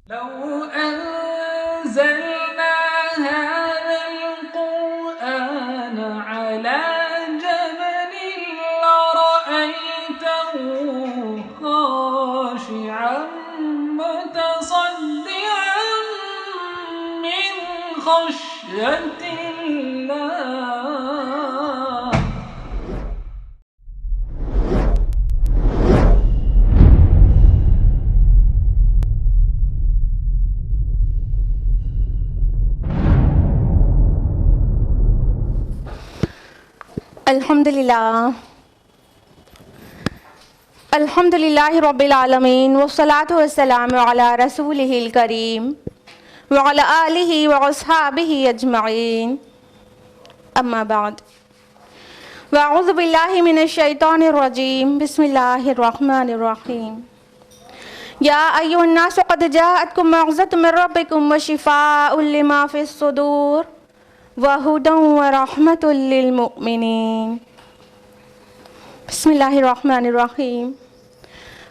لو أنزلنا هذا القرآن على جبل لرأيته خاشعا متصدعا من خشية الله. الحمدللہ رب العالمین والصلاة والسلام علی رسولہ الکریم وعلی آلہ واصحابہ اجمعین، اما بعد، واعوذ باللہ من الشیطان الرجیم، بسم اللہ الرحمن الرحیم۔ یا ایھا الناس قد جاءتکم موعظۃ من ربکم وشفاء لما فی الصدور وہدی ورحمۃ للمؤمنین۔ بسم اللہ الرحمن الرحیم۔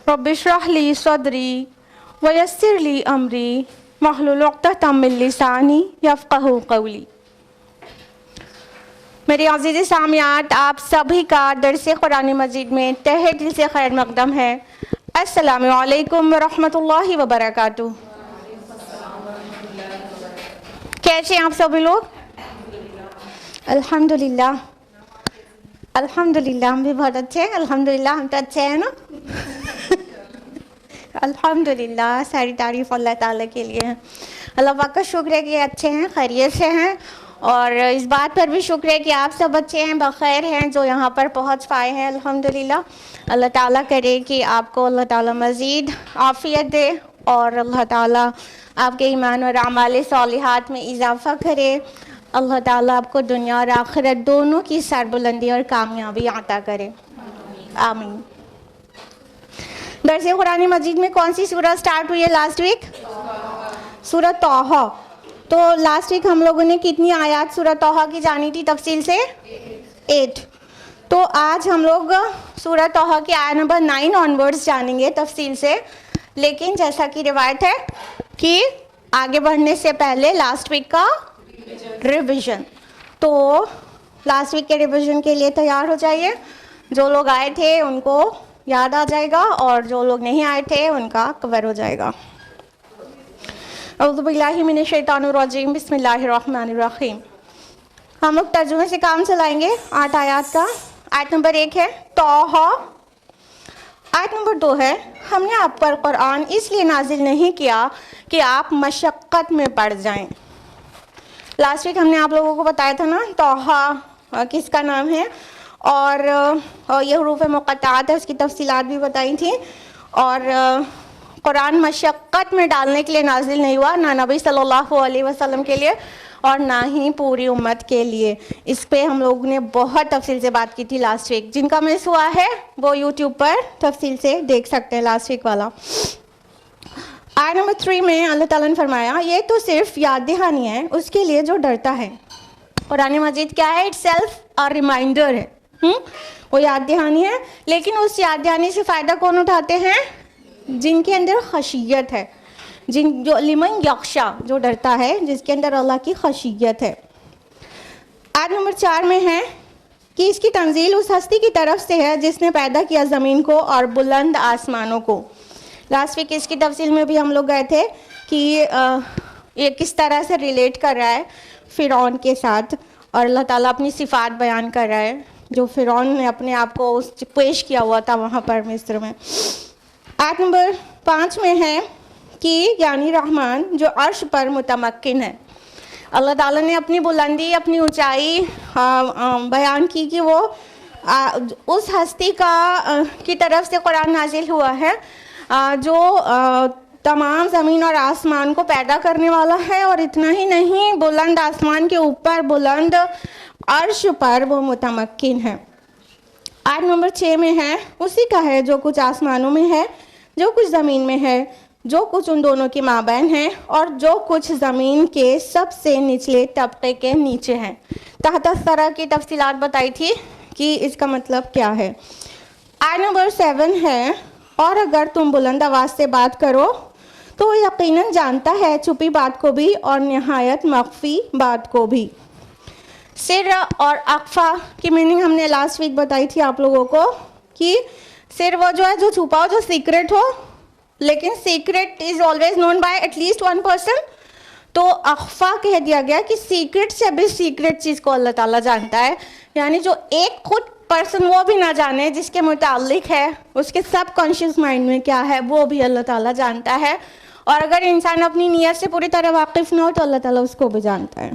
رب اشرح لی صدری ویسر لی امری واحلل عقدۃ من لسانی یفقہوا قولی۔ میرے عزیز سامعات، آپ سبھی کا درس قرآن مجید میں تہہ دل سے خیر مقدم ہے۔ السلام علیکم ورحمۃ اللہ وبرکاتہ۔ کیسے ہیں آپ سبھی لوگ؟ الحمدللہ الحمدللہ، ہم بھی بہت اچھے ہیں۔ الحمدللہ، ہم تو اچھے ہیں نا۔ الحمدللہ، ساری تعریف اللہ تعالیٰ کے لیے ہے۔ اللہ پاک کا شکر ہے کہ اچھے ہیں، خیریت سے ہیں، اور اس بات پر بھی شکر ہے کہ آپ سب اچھے ہیں، بخیر ہیں، جو یہاں پر پہنچ پائے ہیں۔ الحمدللہ، اللہ تعالیٰ کرے کہ آپ کو اللہ تعالیٰ مزید عافیت دے، اور اللہ تعالیٰ آپ کے ایمان اور اعمال صالحات میں اضافہ کرے۔ اللہ تعالیٰ آپ کو دنیا اور آخرت دونوں کی سربلندی اور کامیابی عطا کرے، آمین۔ درس قرآن مجید میں کون سی سورہ سٹارٹ ہوئی ہے لاسٹ ویک؟ سورہ طٰہٰ۔ تو لاسٹ ویک ہم لوگوں نے کتنی آیات سورہ طٰہٰ کی جانی تھی تفصیل سے؟ 8۔ تو آج ہم لوگ سورہ طٰہٰ کی آیت نمبر 9 آنورڈز جانیں گے تفصیل سے، لیکن جیسا کہ روایت ہے کہ آگے بڑھنے سے پہلے لاسٹ ویک کا ریویژن، تو لاسٹ ویک کے ریویژن کے لیے تیار ہو جائیے۔ جو لوگ آئے تھے ان کو یاد آ جائے گا، اور جو لوگ نہیں آئے تھے ان کا کور ہو جائے گا۔ اعوذ باللہ من الشیطان الرجیم، بسم اللہ الرحمن الرحیم۔ ہم لوگ ترجمے سے کام چلائیں گے 8 آیات کا۔ آیت نمبر 1 ہے طٰہٰ۔ آیت نمبر 2 ہے ہم نے آپ پر قرآن اس لیے نازل نہیں کیا کہ آپ مشقت میں پڑ جائیں۔ لاسٹ ویک ہم نے آپ لوگوں کو بتایا تھا نا طٰہٰ کس کا نام ہے، اور یہ حروف مقطعات ہے، اس کی تفصیلات بھی بتائی تھیں۔ اور قرآن مشقت میں ڈالنے کے لیے نازل نہیں ہوا، نہ نبی صلی اللہ علیہ وسلم کے لیے اور نہ ہی پوری امت کے لیے۔ اس پہ ہم لوگوں نے بہت تفصیل سے بات کی تھی لاسٹ ویک۔ جن کا مس ہوا ہے وہ یوٹیوب پر تفصیل سے دیکھ سکتے ہیں لاسٹ ویک والا۔ آیت نمبر 3 میں اللہ تعالیٰ نے فرمایا یہ تو صرف یاد دہانی ہے اس کے لیے جو ڈرتا ہے۔ قرآن مجید کیا ہے؟ اٹ سیلف اور ریمائنڈر ہے، وہ یاد دہانی ہے، لیکن اس یاد دہانی سے فائدہ کون اٹھاتے ہیں؟ جن کے اندر خشیت ہے، جو لمن یخشا، جو ڈرتا ہے، جس کے اندر اللہ کی خشیت ہے۔ آیت نمبر 4 میں ہے کہ اس کی تنزیل اس ہستی کی طرف سے ہے جس نے پیدا کیا زمین کو اور بلند آسمانوں کو۔ لاسٹ ویک اس کی تفصیل میں بھی ہم لوگ گئے تھے کہ یہ کس طرح سے ریلیٹ کر رہا ہے فرعون کے ساتھ، اور اللہ تعالیٰ اپنی صفات بیان کر رہا ہے جو فرعون نے اپنے آپ کو پیش کیا ہوا تھا وہاں پر مصر میں۔ آیت نمبر 5 میں ہے کہ یعنی رحمان جو عرش پر متمکن ہے۔ اللہ تعالیٰ نے اپنی بلندی، اپنی اونچائی بیان کی کہ وہ اس ہستی کی طرف سے قرآن نازل ہوا ہے جو تمام زمین اور آسمان کو پیدا کرنے والا ہے، اور اتنا ہی نہیں، بلند آسمان کے اوپر بلند عرش پر وہ متمکن ہے۔ آیت نمبر 6 میں ہے اسی کا ہے جو کچھ آسمانوں میں ہے، جو کچھ زمین میں ہے، جو کچھ ان دونوں کے مابین ہے، اور جو کچھ زمین کے سب سے نچلے طبقے کے نیچے ہیں۔ تحت الثری کی تفصیلات بتائی تھی کہ اس کا مطلب کیا ہے۔ آیت نمبر 7 ہے اور اگر تم بلند آواز سے بات کرو تو یقیناً جانتا ہے چھپی بات کو بھی اور نہایت مخفی بات کو بھی. سر اور اخفا کی میننگ ہم نے لاسٹ ویک بتائی تھی آپ لوگوں کو کہ سر وہ جو ہے جو چھپا ہو, جو سیکرٹ ہو, لیکن secret is always known by at least one person. تو اخفا کہہ دیا گیا کہ سیکرٹ سے بھی سیکرٹ چیز کو اللہ تعالیٰ جانتا ہے, یعنی جو ایک خود پرسن وہ بھی نہ جانے جس کے متعلق ہے, اس کے سب کانشیس مائنڈ میں کیا ہے وہ بھی اللہ تعالیٰ جانتا ہے. اور اگر انسان اپنی نیت سے پوری طرح واقف نہ ہو تو اللہ تعالیٰ اس کو بھی جانتا ہے.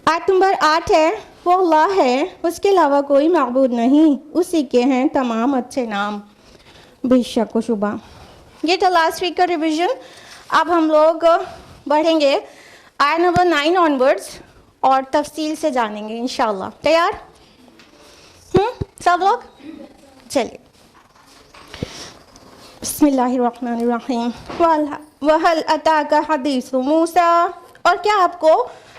آیت نمبر 8 ہے, وہ اللہ ہے, اس کے علاوہ کوئی معبود نہیں, اسی کے ہیں تمام اچھے نام, بے شک و شبہ. یہ تھا لاسٹ ویک کا ریویژن. اب ہم لوگ بڑھیں گے آیت نمبر 9 آنورڈز اور تفصیل سے جانیں گے انشاءاللہ. تیار سب لوگ؟ چلیے. بسم اللہ الرحمن الرحیم. وَهَلْ أَتَاكَ حَدِيثُ مُوسَىٰ, اور کیا آپ کو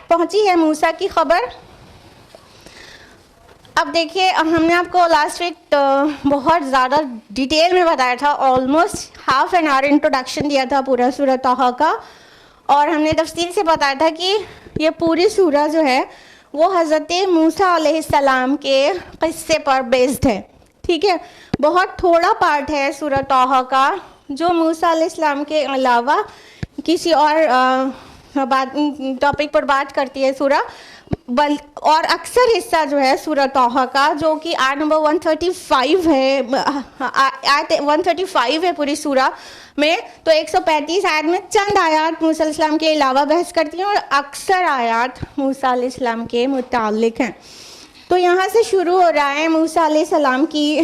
پہنچی ہے موسیٰ کی خبر؟ اب دیکھیے, ہم نے آپ کو لاسٹ ویک بہت زیادہ ڈیٹیل میں بتایا تھا, almost half an hour introduction دیا تھا پورا سورہ طٰہٰ کا, اور ہم نے تفصیل سے بتایا تھا کہ یہ پوری سورہ جو ہے وہ حضرت موسیٰ علیہ السلام کے قصے پر بیسڈ ہے. ٹھیک ہے, بہت تھوڑا پارٹ ہے سورہ طٰہٰ کا جو موسیٰ علیہ السلام کے علاوہ کسی اور ٹاپک پر بات کرتی ہے سورہ, اور اکثر حصہ جو ہے سورہ طٰہٰ کا جو کہ آیت نمبر 135 ہے, آیت 135 ہے پوری سورہ میں, تو 135 آیت میں چند آیات موسیٰ علیہ السلام کے علاوہ بحث کرتی ہیں اور اکثر آیات موسیٰ علیہ السلام کے متعلق ہیں. تو یہاں سے شروع ہو رہا ہے موسیٰ علیہ السلام کی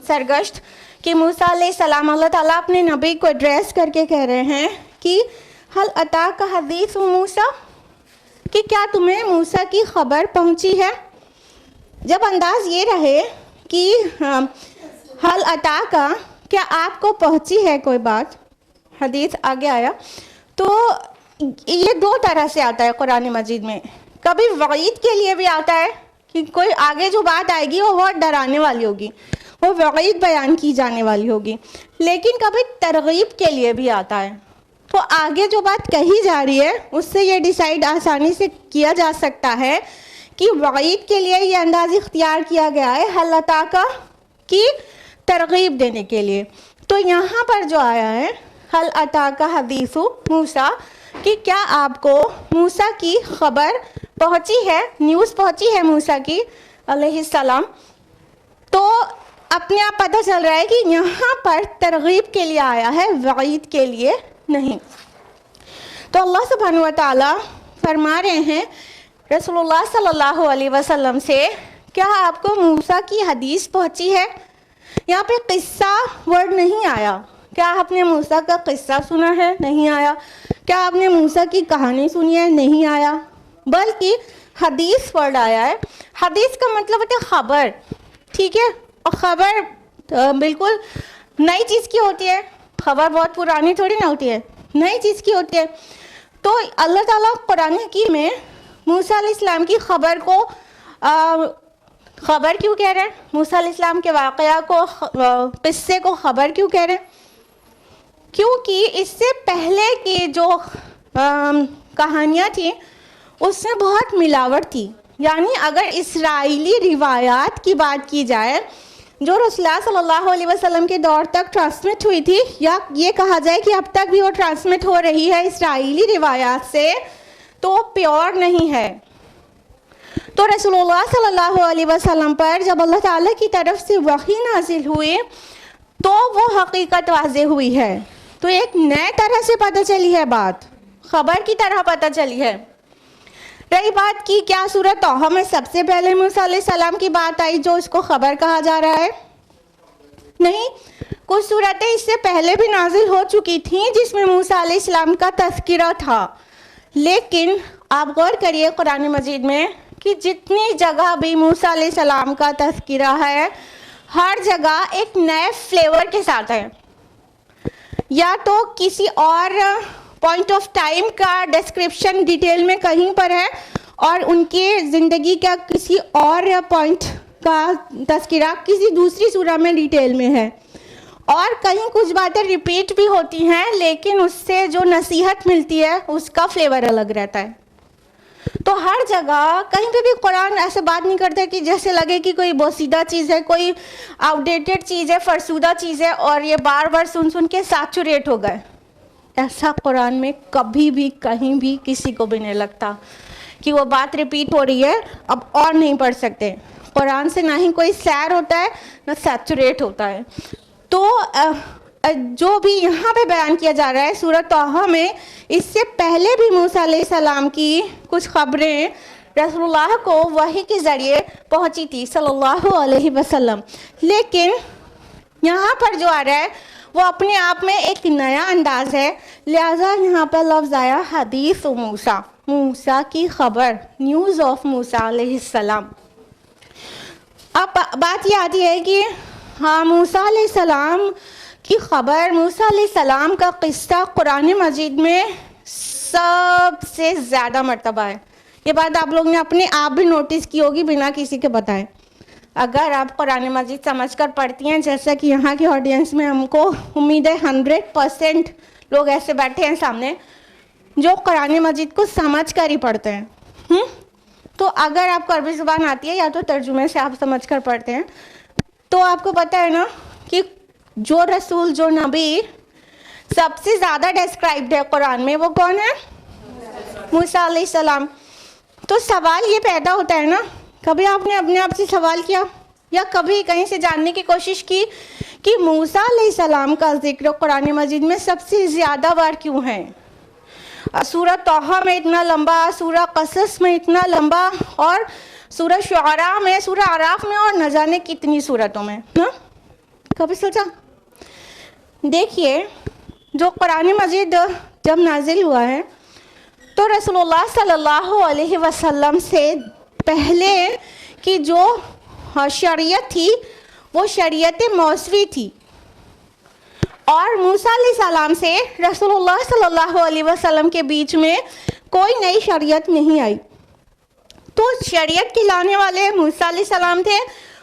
سرگشت کہ موسیٰ علیہ السلام اللہ تعالیٰ اپنے نبی کو ایڈریس کر کے کہہ رہے ہیں کہ هل اتاک حدیث موسیٰ, کہ کیا تمہیں موسیٰ کی خبر پہنچی ہے. جب انداز یہ رہے کہ هل اتاک, کیا آپ کو پہنچی ہے کوئی بات, حدیث آگے آیا, تو یہ دو طرح سے آتا ہے قرآن مجید میں. کبھی وعید کے لیے بھی آتا ہے کہ کوئی آگے جو بات آئے گی وہ بہت ڈرانے والی ہوگی, وہ وعید بیان کی جانے والی ہوگی, لیکن کبھی ترغیب کے لیے بھی آتا ہے. تو آگے جو بات کہی جا رہی ہے اس سے یہ ڈیسائیڈ آسانی سے کیا جا سکتا ہے کہ وعید کے لیے یہ انداز اختیار کیا گیا ہے هل اتاک کی ترغیب دینے کے لیے. تو یہاں پر جو آیا ہے هل اتاک حدیث موسیٰ, کہ کیا آپ کو موسیٰ کی خبر پہنچی ہے, نیوز پہنچی ہے موسیٰ کی علیہ السلام, تو اپنے آپ پتہ چل رہا ہے کہ یہاں پر ترغیب کے لیے آیا ہے, وعید کے لیے نہیں. تو اللہ سبحانہ و تعالیٰ فرما رہے ہیں رسول اللہ صلی اللہ علیہ وسلم سے, کیا آپ کو موسیٰ کی حدیث پہنچی ہے. یہاں پہ قصہ ورڈ نہیں آیا. کیا آپ نے موسیٰ کا قصہ سنا ہے, نہیں آیا. کیا آپ نے موسیٰ کی کہانی سنی ہے, نہیں آیا. بلکہ حدیث ورڈ آیا ہے. حدیث کا مطلب ہوتا ہے خبر. ٹھیک ہے, اور خبر بالکل نئی چیز کی ہوتی ہے, خبر بہت پرانی تھوڑی نہ ہوتی ہے, نئی چیز کی ہوتی ہے. تو اللہ تعالیٰ قرآن حکیم میں موسیٰ علیہ السلام کی خبر کو خبر کیوں کہہ رہے ہیں, موسیٰ علیہ السلام کے واقعہ کو, قصے کو خبر کیوں کہہ رہے ہیں؟ کیونکہ اس سے پہلے کی جو کہانیاں تھیں اس میں بہت ملاوٹ تھی. یعنی اگر اسرائیلی روایات کی بات کی جائے جو رسول اللہ صلی اللہ علیہ وسلم کے دور تک ٹرانسمٹ ہوئی تھی, یا یہ کہا جائے کہ اب تک بھی وہ ٹرانسمٹ ہو رہی ہے اسرائیلی روایات سے, تو پیور نہیں ہے. تو رسول اللہ صلی اللہ علیہ وسلم پر جب اللہ تعالیٰ کی طرف سے وحی نازل ہوئی تو وہ حقیقت واضح ہوئی ہے. تو ایک نئے طرح سے پتہ چلی ہے بات, خبر کی طرح پتہ چلی ہے. رہی بات کی کیا سورہ طٰہٰ میں سب سے پہلے موسیٰ علیہ السلام کی بات آئی جو اس کو خبر کہا جا رہا ہے؟ نہیں, کچھ صورتیں اس سے پہلے بھی نازل ہو چکی تھیں جس میں موسیٰ علیہ السلام کا تذکرہ تھا. لیکن آپ غور کریے قرآن مجید میں کہ جتنی جگہ بھی موسیٰ علیہ السلام کا تذکرہ ہے ہر جگہ ایک نئے فلیور کے ساتھ ہے. یا تو کسی اور پوائنٹ آف ٹائم کا ڈسکرپشن ڈیٹیل میں کہیں پر ہے, اور ان کی زندگی کا کسی اور پوائنٹ کا تذکرہ کسی دوسری سورہ میں ڈیٹیل میں ہے, اور کہیں کچھ باتیں ریپیٹ بھی ہوتی ہیں لیکن اس سے جو نصیحت ملتی ہے اس کا فلیور الگ رہتا ہے. تو ہر جگہ کہیں پہ بھی قرآن ایسے بات نہیں کرتا کہ جیسے لگے کہ کوئی بوسیدہ چیز ہے, کوئی آؤٹ ڈیٹڈ چیز ہے, فرسودہ چیز ہے اور یہ بار بار سن سن کے سیچوریٹ ہو گئے. ایسا قرآن میں کبھی بھی کہیں بھی کسی کو بھی نہیں لگتا کہ وہ بات ریپیٹ ہو رہی ہے اب اور نہیں پڑھ سکتے. قرآن سے نہ ہی کوئی سیر ہوتا ہے نہ سیچوریٹ ہوتا ہے. تو جو بھی یہاں پہ بیان کیا جا رہا ہے سورہ طٰہٰ میں, اس سے پہلے بھی موسیٰ علیہ السلام کی کچھ خبریں رسول اللہ کو وحی کے ذریعے پہنچی تھی صلی اللہ علیہ وسلم, لیکن یہاں پر جو آ رہا ہے وہ اپنے آپ میں ایک نیا انداز ہے. لہٰذا یہاں پہ لفظ آیا حدیث موسیٰ, موسیٰ کی خبر, نیوز آف موسیٰ علیہ السلام. اب بات یہ آتی ہے کہ ہاں موسیٰ علیہ السلام کی خبر, موسیٰ علیہ السلام کا قصہ قرآن مجید میں سب سے زیادہ مرتبہ ہے. یہ بات آپ لوگ نے اپنے آپ بھی نوٹس کی ہوگی بنا کسی کے بتائے. اگر آپ قرآن مجید سمجھ کر پڑھتی ہیں, جیسا کہ یہاں کی آڈینس میں ہم کو امید ہے 100% لوگ ایسے بیٹھے ہیں سامنے جو قرآن مجید کو سمجھ کر ہی پڑھتے ہیں. تو اگر آپ کو عربی زبان آتی ہے یا تو ترجمے سے آپ سمجھ کر پڑھتے ہیں تو آپ کو پتہ ہے نا کہ جو رسول, جو نبی سب سے زیادہ ڈسکرائبڈ ہے قرآن میں وہ کون ہے؟ موسیٰ علیہ السلام. تو سوال یہ پیدا ہوتا ہے نا, کبھی آپ نے اپنے آپ سے سوال کیا یا کبھی کہیں سے جاننے کی کوشش کی کہ موسیٰ علیہ السلام کا ذکر قرآن مجید میں سب سے زیادہ بار کیوں ہے؟ سورہ طٰہٰ میں اتنا لمبا, سورہ قصص میں اتنا لمبا, اور سورہ شعراء میں, سورہ اعراف میں, اور نہ جانے کتنی سورتوں میں. کبھی سوچا؟ دیکھیے, جو قرآن مجید جب نازل ہوا ہے تو رسول اللہ صلی اللہ علیہ وسلم سے پہلے کی جو شریعت تھی وہ شریعت موسوی تھی, اور موسیٰ علیہ السلام سے رسول اللہ صلی اللہ علیہ وسلم کے بیچ میں کوئی نئی شریعت نہیں آئی. تو شریعت کے لانے والے موسیٰ علیہ السلام تھے.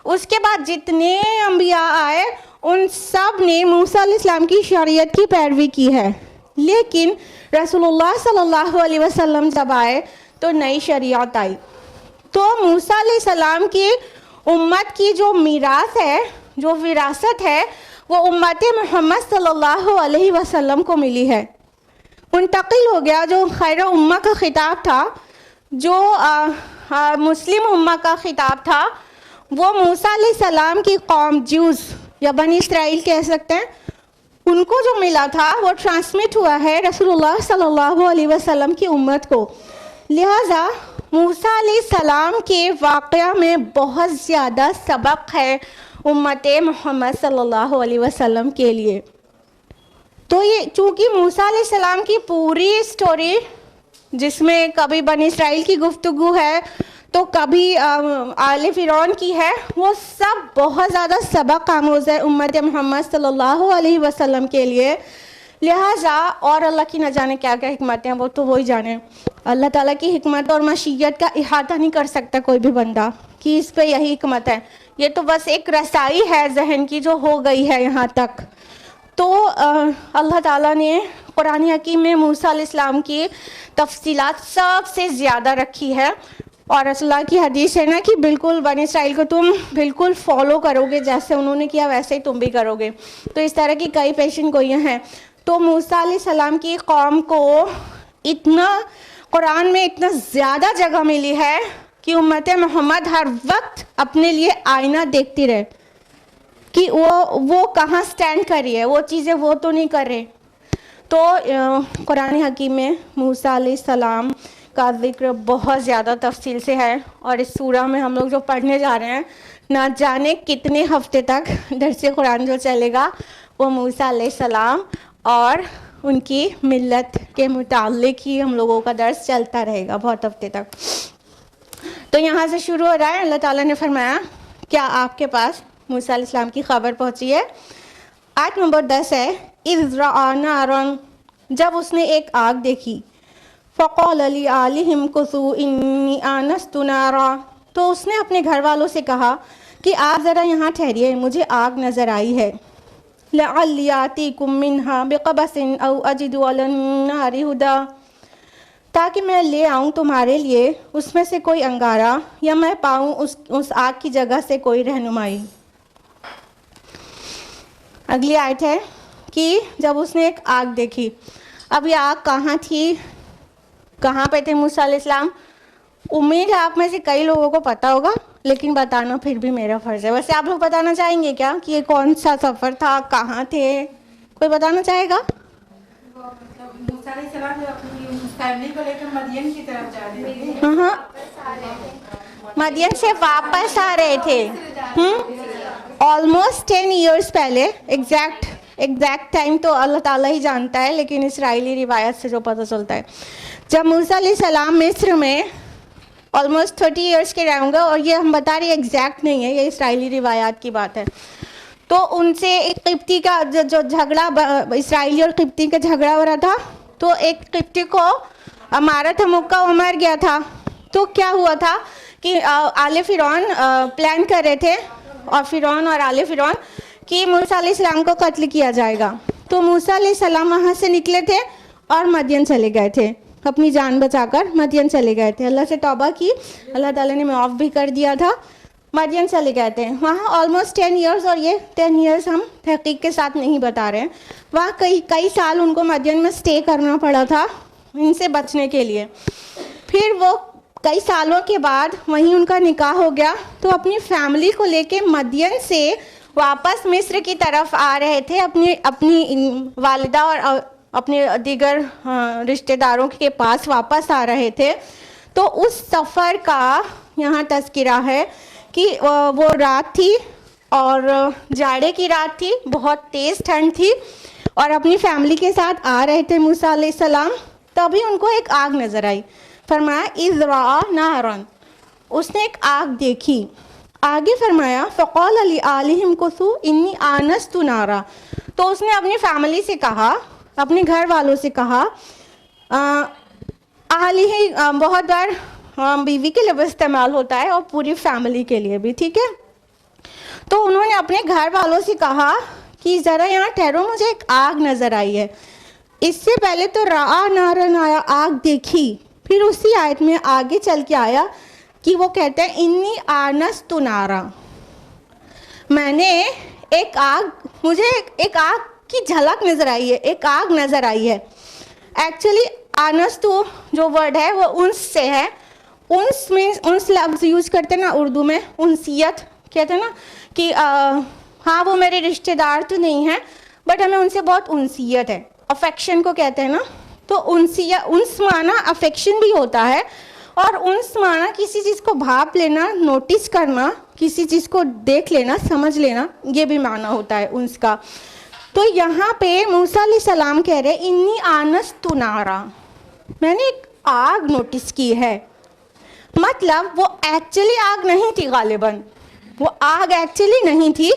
اس کے بعد جتنے انبیاء آئے ان سب نے موسیٰ علیہ السلام کی شریعت کی پیروی کی ہے, لیکن رسول اللہ صلی اللہ علیہ وسلم جب آئے تو نئی شریعت آئی. تو موسیٰ علیہ السلام کی امت کی جو میراث ہے, جو وراثت ہے, وہ امت محمد صلی اللہ علیہ وسلم کو ملی ہے, منتقل ہو گیا. جو خیر امہ کا خطاب تھا, جو مسلم امہ کا خطاب تھا, وہ موسیٰ علیہ السلام کی قوم جوز یا بنی اسرائیل کہہ سکتے ہیں, ان کو جو ملا تھا وہ ٹرانسمٹ ہوا ہے رسول اللہ صلی اللہ علیہ وسلم کی امت کو. لہٰذا موسیٰ علیہ السلام کے واقعہ میں بہت زیادہ سبق ہے امت محمد صلی اللہ علیہ وسلم کے لیے. تو یہ چونکہ موسیٰ علیہ السلام کی پوری سٹوری, جس میں کبھی بنی اسرائیل کی گفتگو ہے تو کبھی آل فرعون کی ہے, وہ سب بہت زیادہ سبق آموز ہے امت محمد صلی اللہ علیہ وسلم کے لیے. لہٰذا اور اللہ کی نہ جانے کیا کیا حکمتیں ہیں, وہ تو وہی جانے. اللہ تعالیٰ کی حکمت اور مشیت کا احاطہ نہیں کر سکتا کوئی بھی بندہ کہ اس پہ یہی حکمت ہے. یہ تو بس ایک رسائی ہے ذہن کی جو ہو گئی ہے یہاں تک. تو اللہ تعالیٰ نے قرآن حکیم میں موسیٰ علیہ السلام کی تفصیلات سب سے زیادہ رکھی ہے, اور رسول اللہ کی حدیث ہے نا کہ بالکل بنی اسرائیل کو تم بالکل فالو کرو گے, جیسے انہوں نے کیا ویسے ہی تم بھی کرو گے. تو اس طرح کی کئی پیشن گوئیاں ہیں. تو موسیٰ علیہ السلام کی قوم کو اتنا قرآن میں اتنا زیادہ جگہ ملی ہے کہ امت محمد ہر وقت اپنے لیے آئینہ دیکھتی رہے کہ وہ کہاں سٹینڈ کر رہی ہے, وہ چیزیں وہ تو نہیں کر رہے. تو قرآن حکیم میں موسیٰ علیہ السلام کا ذکر بہت زیادہ تفصیل سے ہے, اور اس سورہ میں ہم لوگ جو پڑھنے جا رہے ہیں نہ جانے کتنے ہفتے تک درس قرآن جو چلے گا وہ موسیٰ علیہ السلام اور ان کی ملت کے متعلق ہی ہم لوگوں کا درس چلتا رہے گا بہت ہفتے تک. تو یہاں سے شروع ہو رہا ہے. اللہ تعالیٰ نے فرمایا کیا آپ کے پاس موسیٰ علیہ السلام کی خبر پہنچی ہے؟ آیت نمبر 10 ہے, اذ رأى نارا, جب اس نے ایک آگ دیکھی, فقال لآلہم کثوا انی آنست نارا, تو اس نے اپنے گھر والوں سے کہا کہ آپ ذرا یہاں ٹھہریے, مجھے آگ نظر آئی ہے. لعلی آتیکم منہا بقبس او اجد علی النار ہدی، تاکہ میں لے آؤں تمہارے لیے اس میں سے کوئی انگارہ یا میں پاؤں اس آگ کی جگہ سے کوئی رہنمائی۔ اگلی آیت ہے کہ جب اس نے ایک آگ دیکھی، اب یہ آگ کہاں تھی، کہاں پہ تھے موسیٰ علیہ السلام؟ امید ہے آپ میں سے کئی لوگوں کو پتہ ہوگا، لیکن بتانا پھر بھی میرا فرض ہے۔ ویسے آپ لوگ بتانا چاہیں گے کیا کہ یہ کون سا سفر تھا، کہاں تھے؟ کوئی بتانا چاہے گا؟ موسیٰ علیہ السلام جو اپنی فیملی کو لے کر مدین کی طرف جا رہے تھے، ہاں، مدین سے واپس آ رہے تھے آلموسٹ 10 ایئرس پہلے۔ ایگزیکٹ ٹائم تو اللہ تعالیٰ ہی جانتا ہے، لیکن اسرائیلی روایت سے جو پتہ چلتا ہے، جب موسیٰ علیہ السلام مصر میں آلموسٹ 30 ایئرس کے رہے ہوں گے، اور یہ ہم بتا رہے ایگزیکٹ نہیں ہے، یہ اسرائیلی روایات کی بات ہے۔ تو ان سے ایک قبطی کا جو جھگڑا، اسرائیلی اور قبطی کا جھگڑا ہو رہا تھا، تو ایک قبطی کو مارا تھا، مکہ، وہ مر گیا تھا۔ تو کیا ہوا تھا کہ آل فرعون پلان کر رہے تھے، اور فرعون اور آل فرعون، کہ موسیٰ علیہ السلام کو قتل کیا جائے گا۔ تو موسیٰ علیہ السلام وہاں سے نکلے تھے اور مدین چلے گئے تھے، اپنی جان بچا کر مدین چلے گئے تھے، اللہ سے توبہ کی، اللہ تعالیٰ نے معاف بھی کر دیا تھا، مدین چلے گئے تھے وہاں آلموسٹ 10 ایئرس، اور یہ 10 ایئرس ہم تحقیق کے ساتھ نہیں بتا رہے ہیں، وہاں کئی سال ان کو مدین میں سٹے کرنا پڑا تھا ان سے بچنے کے لیے۔ پھر وہ کئی سالوں کے بعد وہیں ان کا نکاح ہو گیا، تو اپنی فیملی کو لے کے مدین سے واپس مصر کی طرف آ رہے تھے، اپنی والدہ اور اپنے دیگر رشتہ داروں کے پاس واپس آ رہے تھے۔ تو اس سفر کا یہاں تذکرہ ہے کہ وہ رات تھی اور جاڑے کی رات تھی، بہت تیز ٹھنڈ تھی، اور اپنی فیملی کے ساتھ آ رہے تھے موسیٰ علیہ السلام۔ تبھی ان کو ایک آگ نظر آئی، فرمایا اذ رأى نارا، اس نے ایک آگ دیکھی۔ آگے فرمایا فقال لآلہم کثوا انی آنست نارا، تو اس نے اپنی فیملی سے کہا، اپنے گھر والوں سے کہا، آلہ بہت بار بیوی کے لیے بھی استعمال ہوتا ہے اور پوری فیملی کے لیے بھی، ٹھیک ہے؟ تو انہوں نے اپنے گھر والوں سے کہا کہ ذرا یہاں ٹھہرو، مجھے ایک آگ نظر آئی ہے۔ اس سے پہلے تو رعا نارن آیا، آگ دیکھی، پھر اسی آیت میں آگے چل کے آیا کہ وہ کہتے ہیں انی آنست نارا، میں نے ایک آگ، مجھے ایک آگ کی جھلک نظر آئی ہے، ایک آگ نظر آئی ہے۔ ایکچولی آنستو جو ورڈ ہے وہ انس سے ہے، انس میں انس لفظ یوز کرتے ہیں نا اردو میں، انسیت کہتے ہیں نا کہ ہاں وہ میرے رشتہ دار تو نہیں ہیں بٹ ہمیں ان سے بہت انسیت ہے، افیکشن کو کہتے ہیں نا۔ تو انس معنی افیکشن بھی ہوتا ہے، اور انس معنی کسی چیز کو بھاپ لینا، نوٹس کرنا، کسی چیز کو دیکھ لینا، سمجھ لینا، یہ بھی معنی ہوتا ہے انس کا۔ تو یہاں پہ موسیٰ علیہ السلام کہہ رہے انی آنست نارا، میں نے ایک آگ نوٹس کی ہے، مطلب وہ ایکچولی آگ نہیں تھی، غالباً وہ آگ ایکچولی نہیں تھی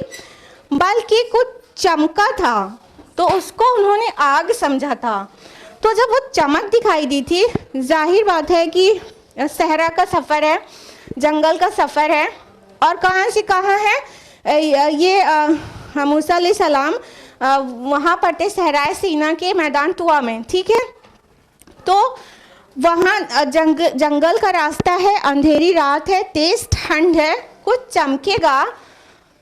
بلکہ کچھ چمکا تھا، تو اس کو انہوں نے آگ سمجھا تھا۔ تو جب وہ چمک دکھائی دی تھی، ظاہر بات ہے کہ صحرا کا سفر ہے، جنگل کا سفر ہے، اور کہاں سے کہاں ہے یہ موسیٰ علیہ السلام وہاں پر تھے صحرائے سینا کے میدان طوا میں، ٹھیک ہے؟ تو وہاں جنگل کا راستہ ہے، اندھیری رات ہے، تیز ٹھنڈ ہے، کچھ چمکے گا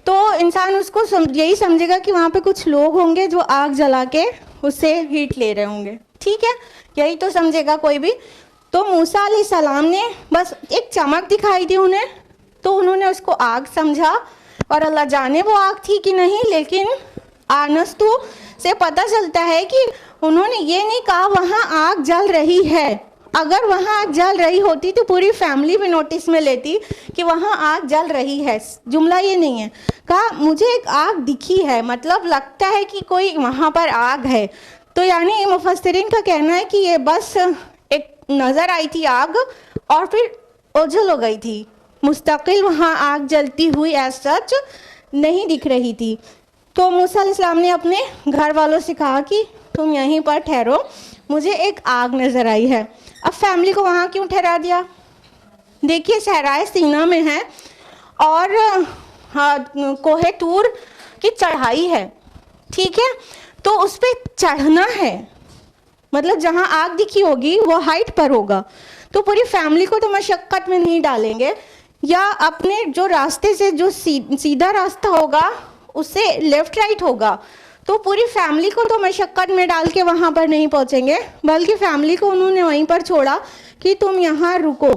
تو انسان اس کو یہی سمجھے گا کہ وہاں پہ کچھ لوگ ہوں گے جو آگ جلا کے اس سے ہیٹ لے رہے ہوں گے، ٹھیک ہے؟ یہی تو سمجھے گا کوئی بھی۔ تو موسیٰ علیہ السلام نے بس ایک چمک دکھائی دی انہیں، تو انہوں نے اس کو آگ سمجھا، اور اللہ جانے وہ آگ تھی کہ نہیں، لیکن آنستو سے پتہ چلتا ہے کہ انہوں نے یہ نہیں کہا وہاں آگ جل رہی ہے، اگر وہاں آگ جل رہی ہوتی تو پوری فیملی بھی نوٹس میں لیتی کہ وہاں آگ جل رہی ہے، جملہ یہ نہیں ہے، کہا مجھے ایک آگ دکھی ہے، مطلب لگتا ہے کہ کوئی وہاں پر آگ ہے۔ تو یعنی مفسرین کا کہنا ہے کہ یہ بس ایک نظر آئی تھی آگ اور پھر اوجھل ہو گئی تھی، مستقل وہاں آگ جلتی ہوئی ایز سچ نہیں دکھ رہی تھی۔ تو موسیٰ علیہ السلام نے اپنے گھر والوں سے کہا کہ تم یہیں پر ٹھہرو، مجھے ایک آگ نظر آئی ہے۔ اب فیملی کو وہاں کیوں ٹھہرا دیا؟ دیکھیے صحرائے سینا میں ہے اور کوہ طور کی چڑھائی ہے، ٹھیک ہے. تو اس پہ چڑھنا ہے, مطلب جہاں آگ دکھی ہوگی وہ ہائٹ پر ہوگا, تو پوری فیملی کو تو مشقت میں نہیں ڈالیں گے, یا اپنے جو راستے سے جو سیدھا راستہ ہوگا اس سے لیفٹ رائٹ ہوگا, تو پوری فیملی کو تو مشقت میں ڈال کے وہاں پر نہیں پہنچیں گے, بلکہ فیملی کو انہوں نے وہیں پر چھوڑا کہ تم یہاں رکو.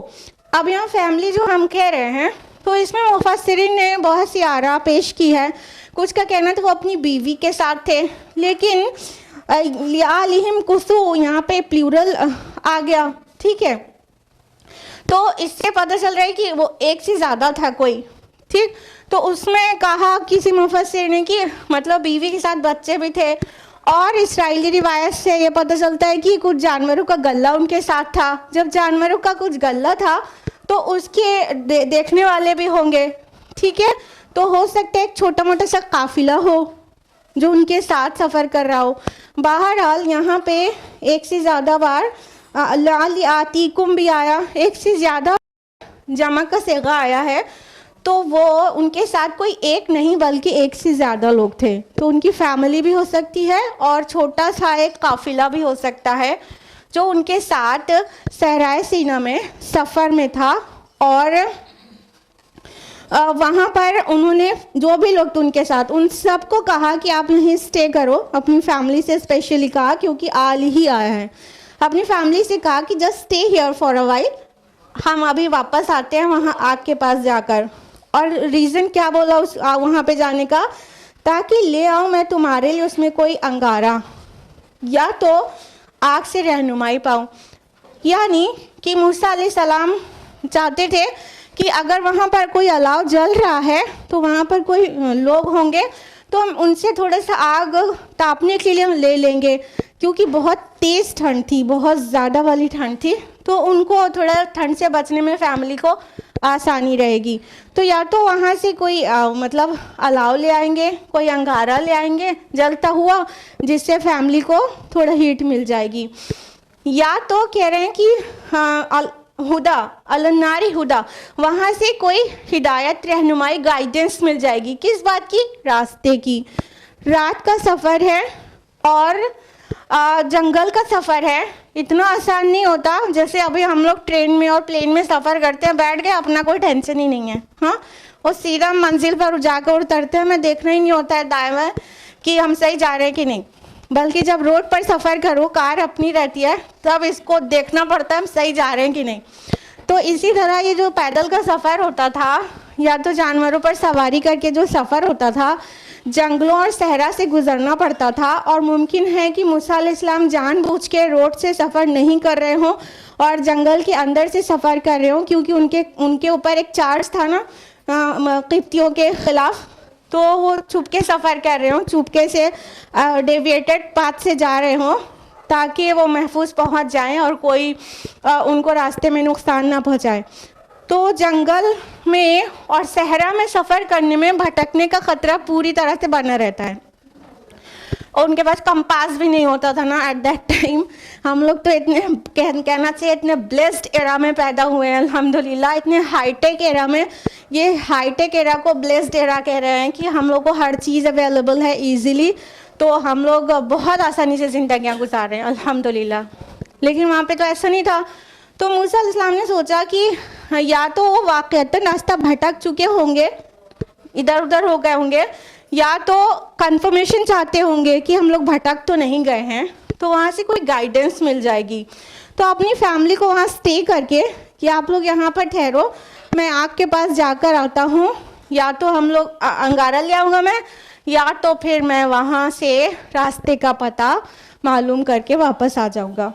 اب یہاں فیملی جو ہم کہہ رہے ہیں, تو اس میں مفسرین نے بہت سی آراء پیش کی ہے. کچھ کا کہنا تھا وہ اپنی بیوی کے ساتھ تھے, لیکن لِعَالِهِمْ کُثُوا یہاں پہ پلیورل آ گیا, ٹھیک ہے, تو اس سے پتہ چل رہا ہے کہ وہ ایک سے زیادہ تھا کوئی, ٹھیک. تو اس میں کہا کسی مفسر نے کہ مطلب بیوی کے ساتھ بچے بھی تھے, اور اسرائیلی روایت سے یہ پتہ چلتا ہے کہ کچھ جانوروں کا غلہ ان کے ساتھ تھا. جب جانوروں کا کچھ غلہ تھا تو اس کے دیکھنے والے بھی ہوں گے, ٹھیک ہے, تو ہو سکتا ہے ایک چھوٹا موٹا سا قافلہ ہو جو ان کے ساتھ سفر کر رہا ہو. بہرحال یہاں پہ ایک سے زیادہ بار لَعَلِّ بھی آیا, ایک سے زیادہ جمع کا صیغہ آیا ہے, تو وہ ان کے ساتھ کوئی ایک نہیں بلکہ ایک سے زیادہ لوگ تھے. تو ان کی فیملی بھی ہو سکتی ہے اور چھوٹا سا ایک قافلہ بھی ہو سکتا ہے جو ان کے ساتھ صحرائے سینا میں سفر میں تھا. اور وہاں پر انہوں نے جو بھی لوگ تھے ان کے ساتھ ان سب کو کہا کہ آپ یہیں اسٹے کرو, اپنی فیملی سے اسپیشلی کہا کیونکہ آل ہی آیا ہے, اپنی فیملی سے کہا کہ just stay here for a while, ہم ابھی واپس آتے ہیں وہاں آگ کے پاس جا کر. اور ریزن کیا بولا اس وہاں پہ جانے کا, تاکہ لے آؤں میں تمہارے لیے اس میں کوئی انگارہ, یا تو آگ سے رہنمائی پاؤں. یعنی کہ موسیٰ علیہ السلام چاہتے تھے کہ اگر وہاں پر کوئی الاؤ جل رہا ہے تو وہاں پر کوئی لوگ ہوں گے تو ہم ان سے تھوڑا سا آگ تاپنے کے لیے ہم لے لیں گے, کیونکہ بہت تیز ٹھنڈ تھی, بہت زیادہ والی ٹھنڈ تھی, تو ان کو تھوڑا ٹھنڈ سے بچنے میں فیملی کو آسانی رہے گی. تو یا تو وہاں سے کوئی مطلب الاؤ لے آئیں گے, کوئی انگارہ لے آئیں گے جلتا ہوا جس سے فیملی کو تھوڑا ہیٹ مل جائے گی, یا تو کہہ رہے ہیں کہ ہدا الناری ہدا, وہاں سے کوئی ہدایت رہنمائی گائیڈنس مل جائے گی. کس بات کی؟ راستے کی. رات کا سفر ہے اور جنگل کا سفر ہے, اتنا آسان نہیں ہوتا جیسے ابھی ہم لوگ ٹرین میں اور پلین میں سفر کرتے ہیں, بیٹھ گئے اپنا کوئی ٹینشن ہی نہیں ہے, ہاں, اور سیدھا منزل پر جا کر اترتے ہیں, ہمیں دیکھنا ہی نہیں ہوتا ہے دائیں بائیں کہ ہم صحیح جا رہے ہیں کہ نہیں. بلکہ جب روڈ پر سفر کرو, کار اپنی رہتی ہے, تب اس کو دیکھنا پڑتا ہے ہم صحیح جا رہے ہیں کہ نہیں. تو اسی طرح یہ جو پیدل کا سفر ہوتا تھا یا تو جانوروں پر سواری کر کے جو سفر ہوتا تھا, جنگلوں اور صحرا سے گزرنا پڑتا تھا, اور ممکن ہے کہ موسیٰ علیہ السلام جان بوجھ کے روڈ سے سفر نہیں کر رہے ہوں اور جنگل کے اندر سے سفر کر رہے ہوں, کیونکہ ان کے اوپر ایک چارج تھا نا قبطیوں کے خلاف, تو وہ چھپ کے سفر کر رہے ہوں, چھپکے سے ڈیویٹڈ پاتھ سے جا رہے ہوں تاکہ وہ محفوظ پہنچ جائیں اور کوئی ان کو راستے میں نقصان نہ پہنچائے. تو جنگل میں اور صحرا میں سفر کرنے میں بھٹکنے کا خطرہ پوری طرح سے بنا رہتا ہے, اور ان کے پاس کمپاس بھی نہیں ہوتا تھا نا ایٹ دیٹ ٹائم. ہم لوگ تو اتنے کہنا چاہیے اتنے بلیسڈ ایرا میں پیدا ہوئے ہیں الحمدللہ, اتنے ہائی ٹیک ایرا میں. یہ ہائی ٹیک ایرا کو بلیسڈ ایرا کہہ رہے ہیں کہ ہم لوگ کو ہر چیز اویلیبل ہے ایزیلی, تو ہم لوگ بہت آسانی سے زندگیاں گزار رہے ہیں الحمدللہ. لیکن وہاں پہ تو ایسا نہیں تھا. تو موسیٰ علیہ السلام نے سوچا کہ یا تو وہ واقعتاً راستہ بھٹک چکے ہوں گے, ادھر ادھر ہو گئے ہوں گے, یا تو کنفرمیشن چاہتے ہوں گے کہ ہم لوگ بھٹک تو نہیں گئے ہیں, تو وہاں سے کوئی گائیڈنس مل جائے گی. تو اپنی فیملی کو وہاں اسٹے کر کے کہ آپ لوگ یہاں پر ٹھہرو, میں آگ کے پاس جا کر آتا ہوں, یا تو ہم لوگ انگارہ لے آؤں گا میں, یا تو پھر میں وہاں سے راستے کا پتہ معلوم کر کے واپس آ جاؤں گا.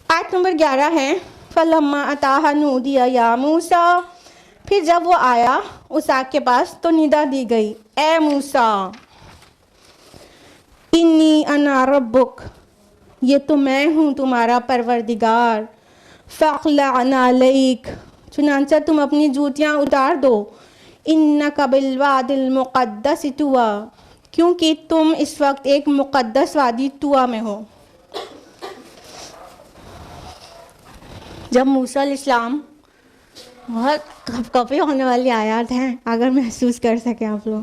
آیت نمبر 11 ہے فَلَمَّا أَتَاهَا نُودِيَ يَا مُوسَىٰ, پھر جب وہ آیا اس آگ کے پاس تو ندا دی گئی, اے موسیٰ, انی انا ربک, یہ تو میں ہوں تمہارا پروردگار, فَاخْلَعْ نَعْلَيْكَ, چنانچہ تم اپنی جوتیاں اتار دو, اِنَّكَ بِالْوَادِ الْمُقَدَّسِ طُوًى, کیونکہ تم اس وقت ایک مقدس وادی طوٰ میں ہو. جب موسیٰ علیہ السلام, بہت کپ کپی ہونے والی آیات ہیں اگر محسوس کر سکیں آپ لوگ,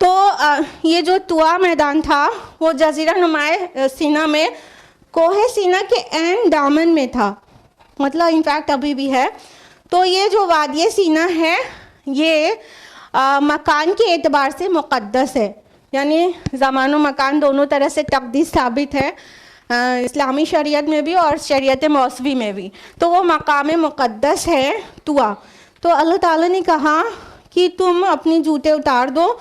تو یہ جو طوا میدان تھا وہ جزیرہ نمائے سینا میں کوہ سینا کے عین دامن میں تھا، مطلب انفیکٹ ابھی بھی ہے. تو یہ جو وادی سینا ہے یہ مکان کے اعتبار سے مقدس ہے، یعنی زمان و مکان دونوں طرح سے تقدیس ثابت ہے اسلامی شریعت میں بھی اور شریعت موسوی میں بھی. تو وہ مقام مقدس ہے طوا. تو اللہ تعالیٰ نے کہا کہ تم اپنی جوتے اتار دو،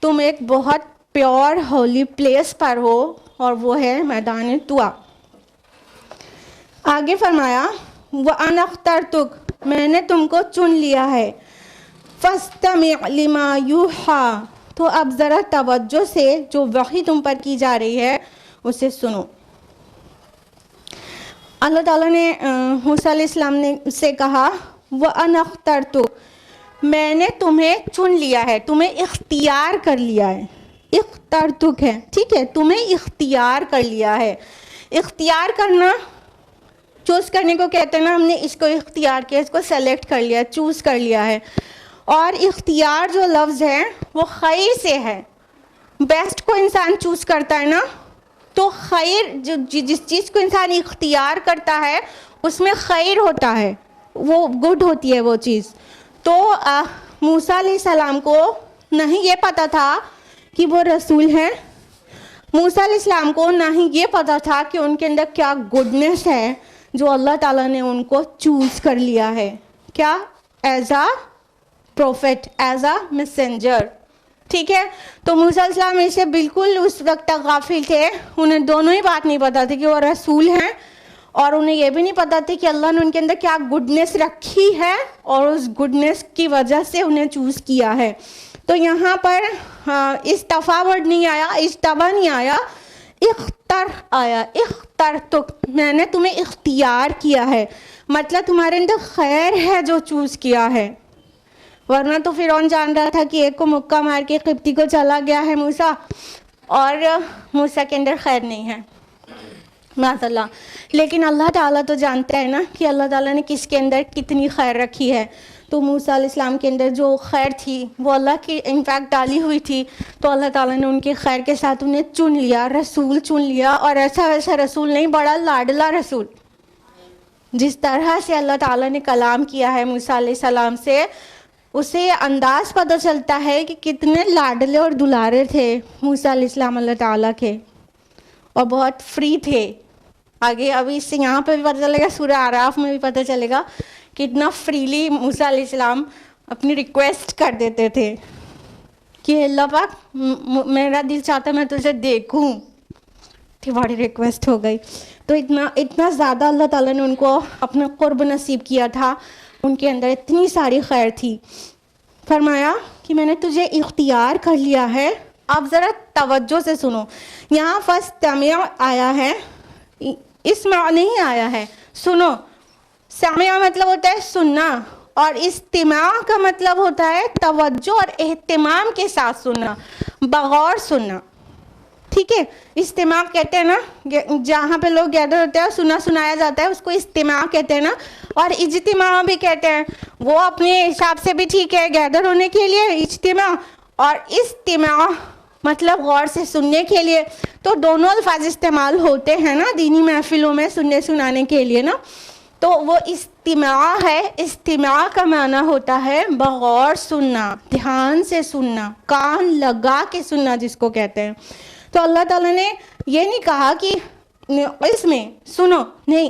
تم ایک بہت پیور ہولی پلیس پر ہو، اور وہ ہے میدان طوا. آگے فرمایا وَأَنَا اخْتَرْتُكَ، میں نے تم کو چن لیا ہے، فَاسْتَمِعْ لِمَا يُوحَىٰ، تو اب ذرا توجہ سے جو وحی تم پر کی جا رہی ہے اسے سنو. اللہ تعالیٰ نے موسیٰ علیہ السلام نے سے کہا وَأَنَا اخْتَرْتُكَ، میں نے تمہیں چن لیا ہے، تمہیں اختیار کر لیا ہے. اخترتک ہے، ٹھیک ہے، تمہیں اختیار کر لیا ہے. اختیار کرنا چوز کرنے کو کہتے ہیں نا، ہم نے اس کو اختیار کیا، اس کو سلیکٹ کر لیا، چوز کر لیا ہے. اور اختیار جو لفظ ہے وہ خیر سے ہے. بیسٹ کو انسان چوز کرتا ہے نا، تو خیر جس چیز کو انسان اختیار کرتا ہے اس میں خیر ہوتا ہے، وہ گڈ ہوتی ہے وہ چیز. تو موسیٰ علیہ السلام کو نہیں یہ پتہ تھا کہ وہ رسول ہیں، موسیٰ علیہ السلام کو نہیں یہ پتہ تھا کہ ان کے اندر کیا گڈنس ہے جو اللہ تعالیٰ نے ان کو چوز کر لیا ہے. کیا؟ As a prophet, as a messenger. ٹھیک ہے. تو موسیٰ علیہ السلام اسے بالکل اس وقت تک غافل تھے، انہیں دونوں ہی بات نہیں پتہ تھی کہ وہ رسول ہیں، اور انہیں یہ بھی نہیں پتہ تھی کہ اللہ نے ان کے اندر کیا گڈنس رکھی ہے اور اس گڈنس کی وجہ سے انہیں چوز کیا ہے. تو یہاں پر استفا ورڈ نہیں آیا، اجتبا نہیں آیا، اختر آیا. اخترتک، میں نے تمہیں اختیار کیا ہے، مطلب تمہارے اندر خیر ہے جو چوز کیا ہے. ورنہ تو فرعون جان رہا تھا کہ ایک کو مکہ مار کے قبطی کو چلا گیا ہے موسیٰ، اور موسیٰ کے اندر خیر نہیں ہے معاذ اللہ. لیکن اللہ تعالیٰ تو جانتا ہے نا کہ اللہ تعالیٰ نے کس کے اندر کتنی خیر رکھی ہے. تو موسیٰ علیہ السلام کے اندر جو خیر تھی وہ اللہ کی انفیکٹ ڈالی ہوئی تھی، تو اللہ تعالیٰ نے ان کے خیر کے ساتھ انہیں چن لیا، رسول چن لیا. اور ایسا ویسا رسول نہیں، بڑا لاڈلا رسول. جس طرح سے اللہ تعالیٰ نے کلام کیا ہے موسیٰ علیہ السلام سے، اسے انداز پتہ چلتا ہے کہ کتنے لاڈلے اور دلارے تھے موسیٰ علیہ السلام اللہ تعالیٰ کے، اور بہت فری تھے. آگے ابھی اس سے یہاں پہ بھی پتہ چلے گا، سورہ اعراف میں بھی پتہ چلے گا کتنا فریلی موسیٰ علیہ السلام اپنی ریکویسٹ کر دیتے تھے کہ اللہ پاک میرا دل چاہتا ہے میں تجھے دیکھوں. بڑی ریکویسٹ ہو گئی. تو اتنا زیادہ اللہ تعالیٰ نے ان کو اپنا قرب نصیب کیا تھا، ان کے اندر اتنی ساری خیر تھی. فرمایا کہ میں نے تجھے اختیار کر لیا ہے. اب ذرا توجہ سے سنو، یہاں فاستمع آیا ہے، اسمع نہیں آیا ہے، سنو. سمع مطلب ہوتا ہے سننا، اور استماع کا مطلب ہوتا ہے توجہ اور اہتمام کے ساتھ سننا، بغور سننا. ٹھیک ہے. استماع کہتے ہیں نا جہاں پہ لوگ گیدر ہوتے ہیں سنا سنایا جاتا ہے، اس کو استماع کہتے ہیں نا. اور اجتماع بھی کہتے ہیں، وہ اپنے حساب سے بھی ٹھیک ہے گیدر ہونے کے لیے اجتماع، اور استماع مطلب غور سے سننے کے لیے. تو دونوں الفاظ استعمال ہوتے ہیں نا دینی محفلوں میں سننے سنانے کے لیے نا. تو وہ استماع ہے. استماع کا معنی ہوتا ہے بغور سننا، دھیان سے سننا، کان لگا کے سننا جس کو کہتے ہیں. تو اللہ تعالیٰ نے یہ نہیں کہا کہ اس میں سنو، نہیں،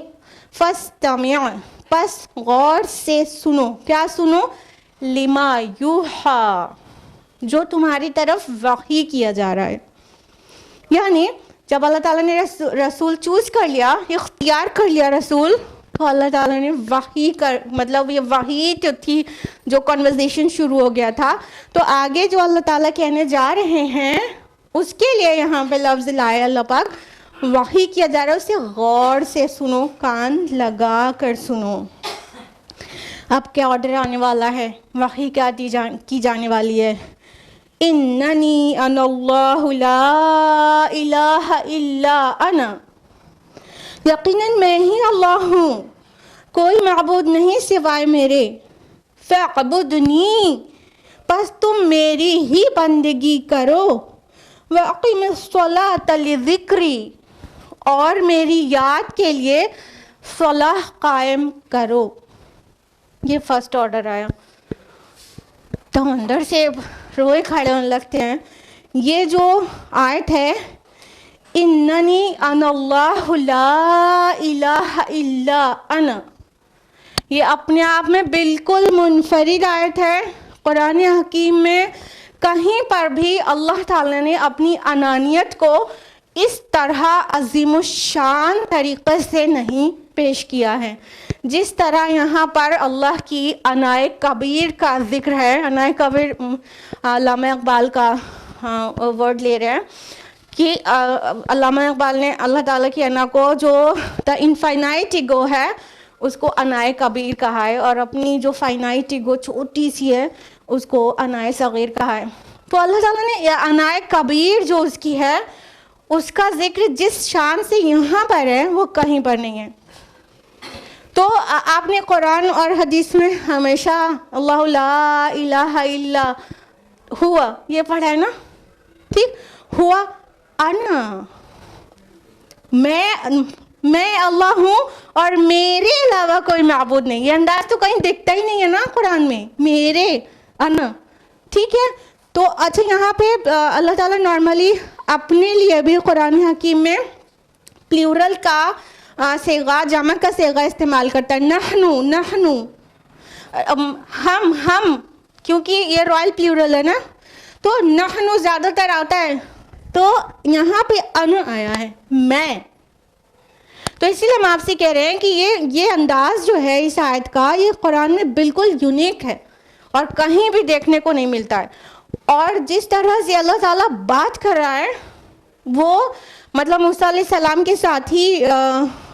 فاستمع، پس غور سے سنو. کیا سنو؟ لما یوحا، جو تمہاری طرف وحی کیا جا رہا ہے. یعنی جب اللہ تعالیٰ نے رسول چوز کر لیا، اختیار کر لیا رسول، تو اللہ تعالیٰ نے وحی مطلب یہ وحی جو تھی، جو کنورزیشن شروع ہو گیا تھا، تو آگے جو اللہ تعالیٰ کہنے جا رہے ہیں اس کے لیے یہاں پہ لفظ لائے اللہ پاک، وحی کیا جا رہا ہے، اسے غور سے سنو، کان لگا کر سنو. اب کیا آرڈر آنے والا ہے، وحی کیا کی جانے والی ہے؟ اننی انا اللہ لا الہ الا انا، یقیناً میں ہی اللہ ہوں، کوئی معبود نہیں سوائے میرے. فاعبدنی، بس تم میری ہی بندگی کرو، وَأَقِمِ الصَّلَاةَ لِذِكْرِي، اور میری یاد کے لیے صلاح قائم کرو. یہ فرسٹ آرڈر آیا. تو اندر سے روئے کھڑے ہونے لگتے ہیں. یہ جو آیت ہے اننی انا اللہ لا الہ الا انا، یہ اپنے آپ میں بالکل منفرد آیت ہے. قرآن حکیم میں کہیں پر بھی اللہ تعالیٰ نے اپنی انانیت کو اس طرح عظیم الشان طریقے سے نہیں پیش کیا ہے جس طرح یہاں پر اللہ کی انائے کبیر کا ذکر ہے. انائے کبیر علامہ اقبال کا ورڈ لے رہے ہیں کہ علامہ اقبال نے اللہ تعالیٰ کی انا کو جو دا انفائنائٹ ایگو ہے اس کو انائے کبیر کہا ہے، اور اپنی جو فائنائٹ ایگو چھوٹی سی ہے اس کو انائے صغیر کہا ہے. تو اللہ تعالیٰ نے انائے کبیر جو اس کی ہے اس کا ذکر جس شان سے یہاں پر ہے وہ کہیں پر نہیں ہے. تو آپ نے قرآن اور حدیث میں ہمیشہ اللہ لا الہ الا ہوا یہ پڑھا ہے نا، ٹھیک. ہوا انا، میں اللہ ہوں اور میرے علاوہ کوئی معبود نہیں. یہ انداز تو کہیں دکھتا ہی نہیں ہے نا قرآن میں، میرے انا، ٹھیک ہے. تو اچھا یہاں پہ اللہ تعالیٰ نارملی اپنے لیے بھی قرآن حکیم میں پلیورل کا صیغہ، جمع کا صیغہ استعمال کرتا ہے. نحنو، ہم، کیونکہ یہ رائل پلیورل ہے نا تو نحنو زیادہ تر آتا ہے. تو یہاں پہ انا آیا ہے، میں. تو اسی لیے ہم آپ سے کہہ رہے ہیں کہ یہ انداز جو ہے اس آیت کا یہ قرآن میں بالکل یونیک ہے اور کہیں بھی دیکھنے کو نہیں ملتا ہے. اور جس طرح سے اللہ تعالیٰ بات کر رہا ہے وہ مطلب موسیٰ علیہ السلام کے ساتھ ہی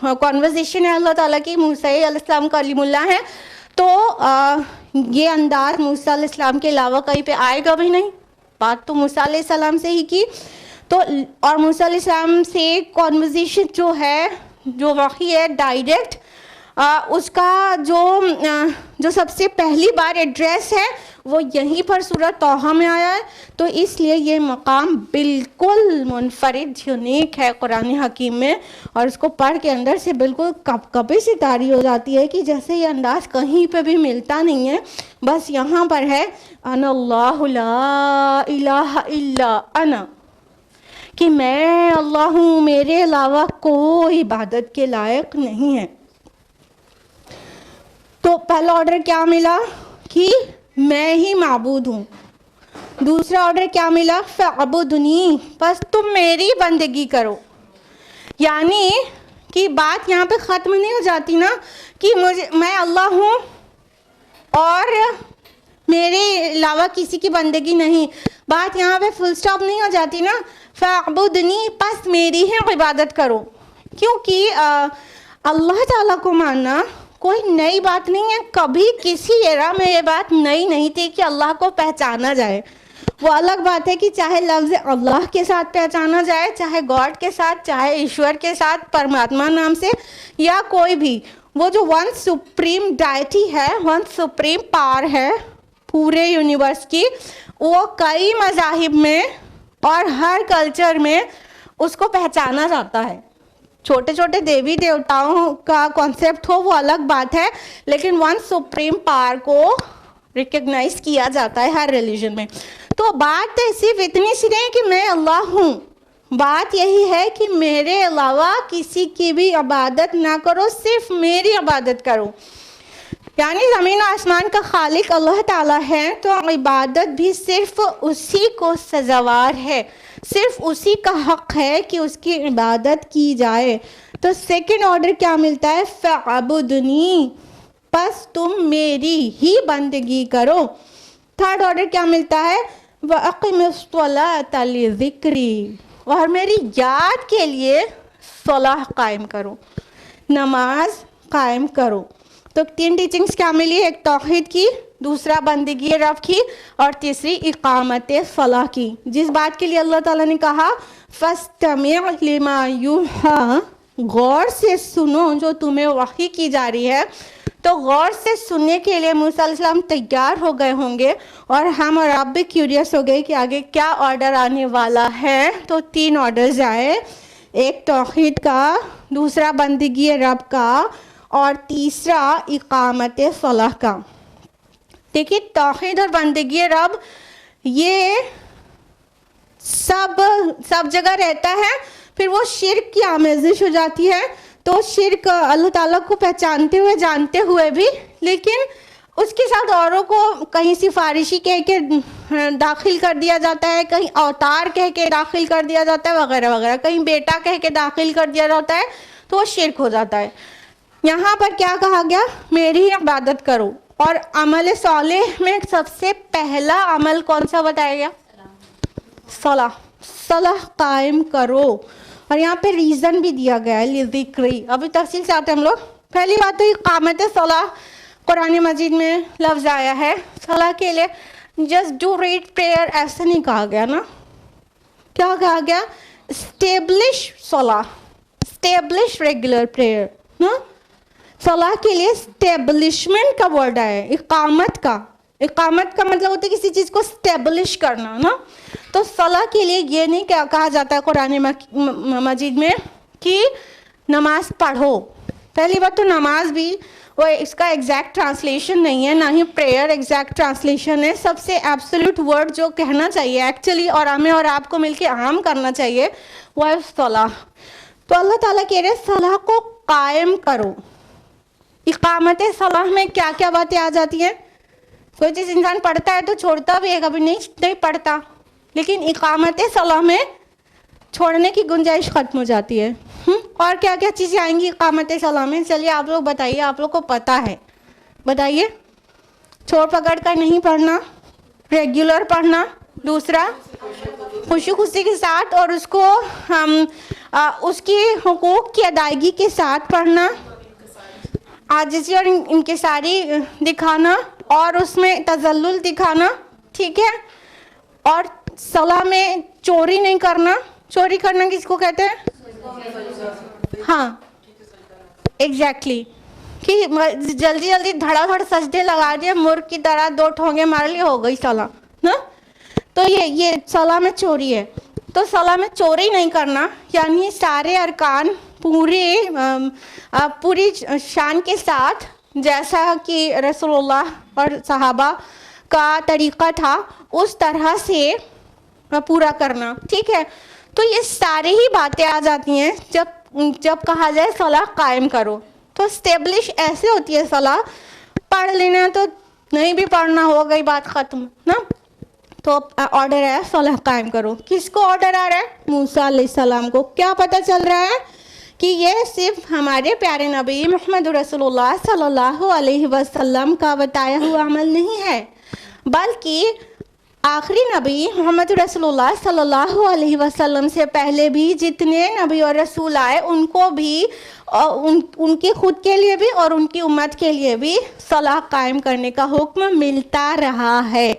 کانورزیشن ہے اللہ تعالیٰ کی. موسیٰ علیہ السلام کلیم اللہ ہیں، تو یہ انداز موسیٰ علیہ السلام کے علاوہ کہیں پہ آئے گا بھی نہیں. بات تو موسیٰ علیہ السلام سے ہی کی. تو اور موسیٰ علیہ السلام سے کانورزیشن جو ہے، جو وحی ہے ڈائریکٹ، اس کا جو سب سے پہلی بار ایڈریس ہے وہ یہیں پر سورہ طٰہٰ میں آیا ہے. تو اس لیے یہ مقام بالکل منفرد یونیک ہے قرآن حکیم میں، اور اس کو پڑھ کے اندر سے بالکل کپکپی سی طاری ہو جاتی ہے کہ جیسے یہ انداز کہیں پہ بھی ملتا نہیں ہے. بس یہاں پر ہے انا اللہ لا الہ الا انا، کہ میں اللہ ہوں، میرے علاوہ کوئی عبادت کے لائق نہیں ہے. تو پہلا آرڈر کیا ملا کہ میں ہی معبود ہوں. دوسرا آرڈر کیا ملا؟ فاعبدنی، بس تم میری بندگی کرو. یعنی کہ بات یہاں پہ ختم نہیں ہو جاتی نا کہ میں اللہ ہوں اور میرے علاوہ کسی کی بندگی نہیں. بات یہاں پہ فل سٹاپ نہیں ہو جاتی نا. فاعبدنی، بس میری ہی عبادت کرو. کیونکہ اللہ تعالیٰ کو ماننا کوئی نئی بات نہیں ہے. کبھی کسی ایرا میں یہ بات نئی نہیں تھی کہ اللہ کو پہچانا جائے. وہ الگ بات ہے کہ چاہے لفظ اللہ کے ساتھ پہچانا جائے، چاہے گاڈ کے ساتھ، چاہے ایشور کے ساتھ پرماتما نام سے، یا کوئی بھی. وہ جو ون سپریم ڈائٹی ہے، ون سپریم پاور ہے پورے یونیورس کی، وہ کئی مذاہب میں اور ہر کلچر میں اس کو پہچانا جاتا ہے. چھوٹے چھوٹے دیوی دیوتاؤں کا کانسیپٹ ہو وہ الگ بات ہے، لیکن ون سپریم پاور کو ریکگنائز کیا جاتا ہے ہر ریلیجن میں. تو بات صرف اتنی سی نہیں کہ میں اللہ ہوں، بات یہی ہے کہ میرے علاوہ کسی کی بھی عبادت نہ کرو، صرف میری عبادت کرو. یعنی زمین و آسمان کا خالق اللہ تعالیٰ ہے، تو عبادت بھی صرف اسی کو سزاوار ہے، صرف اسی کا حق ہے کہ اس کی عبادت کی جائے. تو سیکنڈ آرڈر کیا ملتا ہے؟ فاعبدنی، بس تم میری ہی بندگی کرو. تھرڈ آرڈر کیا ملتا ہے؟ وَأَقِمِ الصَّلَاةَ لِذِكْرِي، اور میری یاد کے لیے صلاح قائم کرو، نماز قائم کرو. تو تین ٹیچنگز کیا ملی؟ ایک توحید کی، دوسرا بندگی رب کی، اور تیسری اقامت صلاح کی. جس بات کے لیے اللہ تعالیٰ نے کہا فَاسْتَمِعْ لِمَا يُوحَىٰ، غور سے سنو جو تمہیں وحی کی جا رہی ہے. تو غور سے سننے کے لیے موسیٰ علیہ السلام تیار ہو گئے ہوں گے, اور ہم اور آپ بھی کیوریس ہو گئے کہ آگے کیا آرڈر آنے والا ہے. تو 3 آرڈرز آئے, ایک توحید کا, دوسرا بندگی رب کا, اور تیسرا اقامت صلاح کا. دیکھیے توحید اور بندگی رب یہ سب جگہ رہتا ہے, پھر وہ شرک کی آمیزش ہو جاتی ہے. تو شرک اللہ تعالیٰ کو پہچانتے ہوئے جانتے ہوئے بھی, لیکن اس کے ساتھ اوروں کو کہیں سفارشی کہہ کے داخل کر دیا جاتا ہے, کہیں اوتار کہہ کے داخل کر دیا جاتا ہے وغیرہ وغیرہ, کہیں بیٹا کہہ کے داخل کر دیا جاتا ہے, تو وہ شرک ہو جاتا ہے. یہاں پر کیا کہا گیا؟ میری عبادت کرو. اور عمل صالح میں سب سے پہلا عمل کون سا بتایا گیا؟ صلاح قائم کرو. اور یہاں پہ ریزن بھی دیا گیا ہے لذکری. ابھی تفصیل سے آتے ہم لوگ. پہلی بات تو اقامت صلاح, قرآن مجید میں لفظ آیا ہے صلاح کے لیے. جسٹ ڈو ریڈ پریئر ایسا نہیں کہا گیا نا. کیا کہا گیا؟ اسٹیبلش صلاح, اسٹیبلش ریگولر پریئر. صلاح کے لیے اسٹیبلشمنٹ کا ورڈ ہے, اقامت کا. اقامت کا مطلب ہوتا ہے کسی چیز کو اسٹیبلش کرنا نا. تو صلاح کے لیے یہ نہیں کہا جاتا ہے قرآن مجید میں کہ نماز پڑھو. پہلی بات تو نماز بھی وہ اس کا ایگزیکٹ ٹرانسلیشن نہیں ہے, نہ ہی پریئر ایگزیکٹ ٹرانسلیشن ہے. سب سے ایبسولوٹ ورڈ جو کہنا چاہیے ایکچولی, اور ہمیں اور آپ کو مل کے عام کرنا چاہیے, وہ ہے صلاح. تو اللہ تعالیٰ کہہ رہے صلاح کو قائم کرو. اقامت صلاح میں کیا کیا باتیں آ جاتی ہیں؟ کوئی چیز انسان پڑھتا ہے تو چھوڑتا بھی ہے, کبھی نہیں پڑھتا, لیکن اقامت صلاح میں چھوڑنے کی گنجائش ختم ہو جاتی ہے. اور کیا کیا چیزیں آئیں گی اقامت صلاح میں؟ چلیے آپ لوگ بتائیے, آپ لوگ کو پتہ ہے, بتائیے. چھوڑ پکڑ کر نہیں پڑھنا, ریگولر پڑھنا. دوسرا خوشی خوشی کے ساتھ, اور اس کو اس کی حقوق کی ادائیگی کے ساتھ پڑھنا. عاجزی اور انکساری دکھانا, اور اس میں تذلل دکھانا. ٹھیک ہے. اور صلاح میں چوری نہیں کرنا. چوری کرنا کس کو کہتے ہیں؟ ہاں ایگزیکٹلی, کہ جلدی جلدی دھڑا دھڑ سجدے لگا دیے, مرغ کی طرح 2 ٹھونگے مار لی, ہو گئی صلاح نا. تو یہ صلاح میں چوری ہے. تو صلاح میں چوری نہیں کرنا, یعنی سارے ارکان پوری شان کے ساتھ, جیسا کہ رسول اللہ اور صحابہ کا طریقہ تھا اس طرح سے پورا کرنا. ٹھیک ہے. تو یہ سارے ہی باتیں آ جاتی ہیں جب کہا جائے صلاح قائم کرو. تو اسٹیبلش ایسے ہوتی ہے صلاح, پڑھ لینا تو نہیں بھی پڑھنا, ہو گئی بات ختم نا. تو آرڈر ہے صلاح قائم کرو. کس کو آرڈر آ رہا ہے؟ موسیٰ علیہ السلام کو. کیا پتہ چل رہا ہے کہ یہ صرف ہمارے پیارے نبی محمد رسول اللہ صلی اللہ علیہ وسلم کا بتایا ہوا عمل نہیں ہے, بلکہ آخری نبی محمد رسول اللہ صلی اللہ علیہ وسلم سے پہلے بھی جتنے نبی اور رسول آئے, ان کو بھی, ان کے خود کے لیے بھی اور ان کی امت کے لیے بھی صلاح قائم کرنے کا حکم ملتا رہا ہے.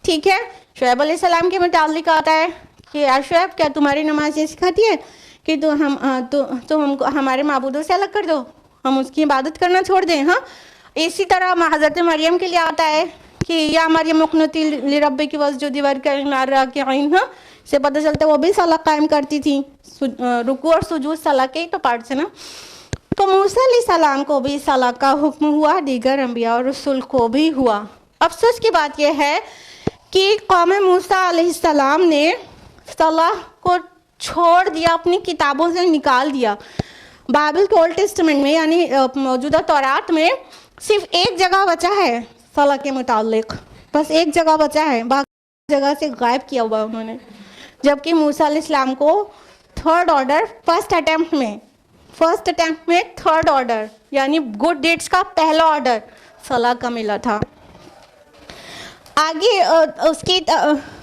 ٹھیک ہے. شعیب علیہ السلام کے متعلق آتا ہے کہ یا شعیب, کیا تمہاری نماز یہ سکھاتی ہے کہ تم ہم کو ہمارے معبودوں سے الگ کر دو, ہم اس کی عبادت کرنا چھوڑ دیں؟ ہاں. اسی طرح حضرت مریم کے لیے آتا ہے کہ یا مریم اقنتی لربک واسجدی وارکعی مع الراکعین. ہاں, سے پتہ چلتا ہے وہ بھی صلاح قائم کرتی تھی. رکوع اور سجود صلاح کے ہی تو پارٹس ہیں نا. تو موسیٰ علیہ السلام کو بھی صلاح کا حکم ہوا, دیگر انبیاء اور رسول کو بھی ہوا. افسوس کی بات یہ ہے کہ قوم موسیٰ علیہ السلام نے صلاح کو چھوڑ دیا, اپنی کتابوں سے نکال دیا. بائبل کے اولڈ ٹیسٹمنٹ میں یعنی موجودہ تورات میں صرف ایک جگہ بچا ہے صلاح کے متعلق, بس ایک جگہ بچا ہے, باقی جگہ سے غائب کیا ہوا انہوں نے. جبکہ موسیٰ علیہ السلام کو تھرڈ آرڈر فرسٹ اٹیمپٹ میں تھرڈ آرڈر یعنی گڈ ڈیڈس کا پہلا آرڈر صلاح کا ملا تھا. آگے اس کی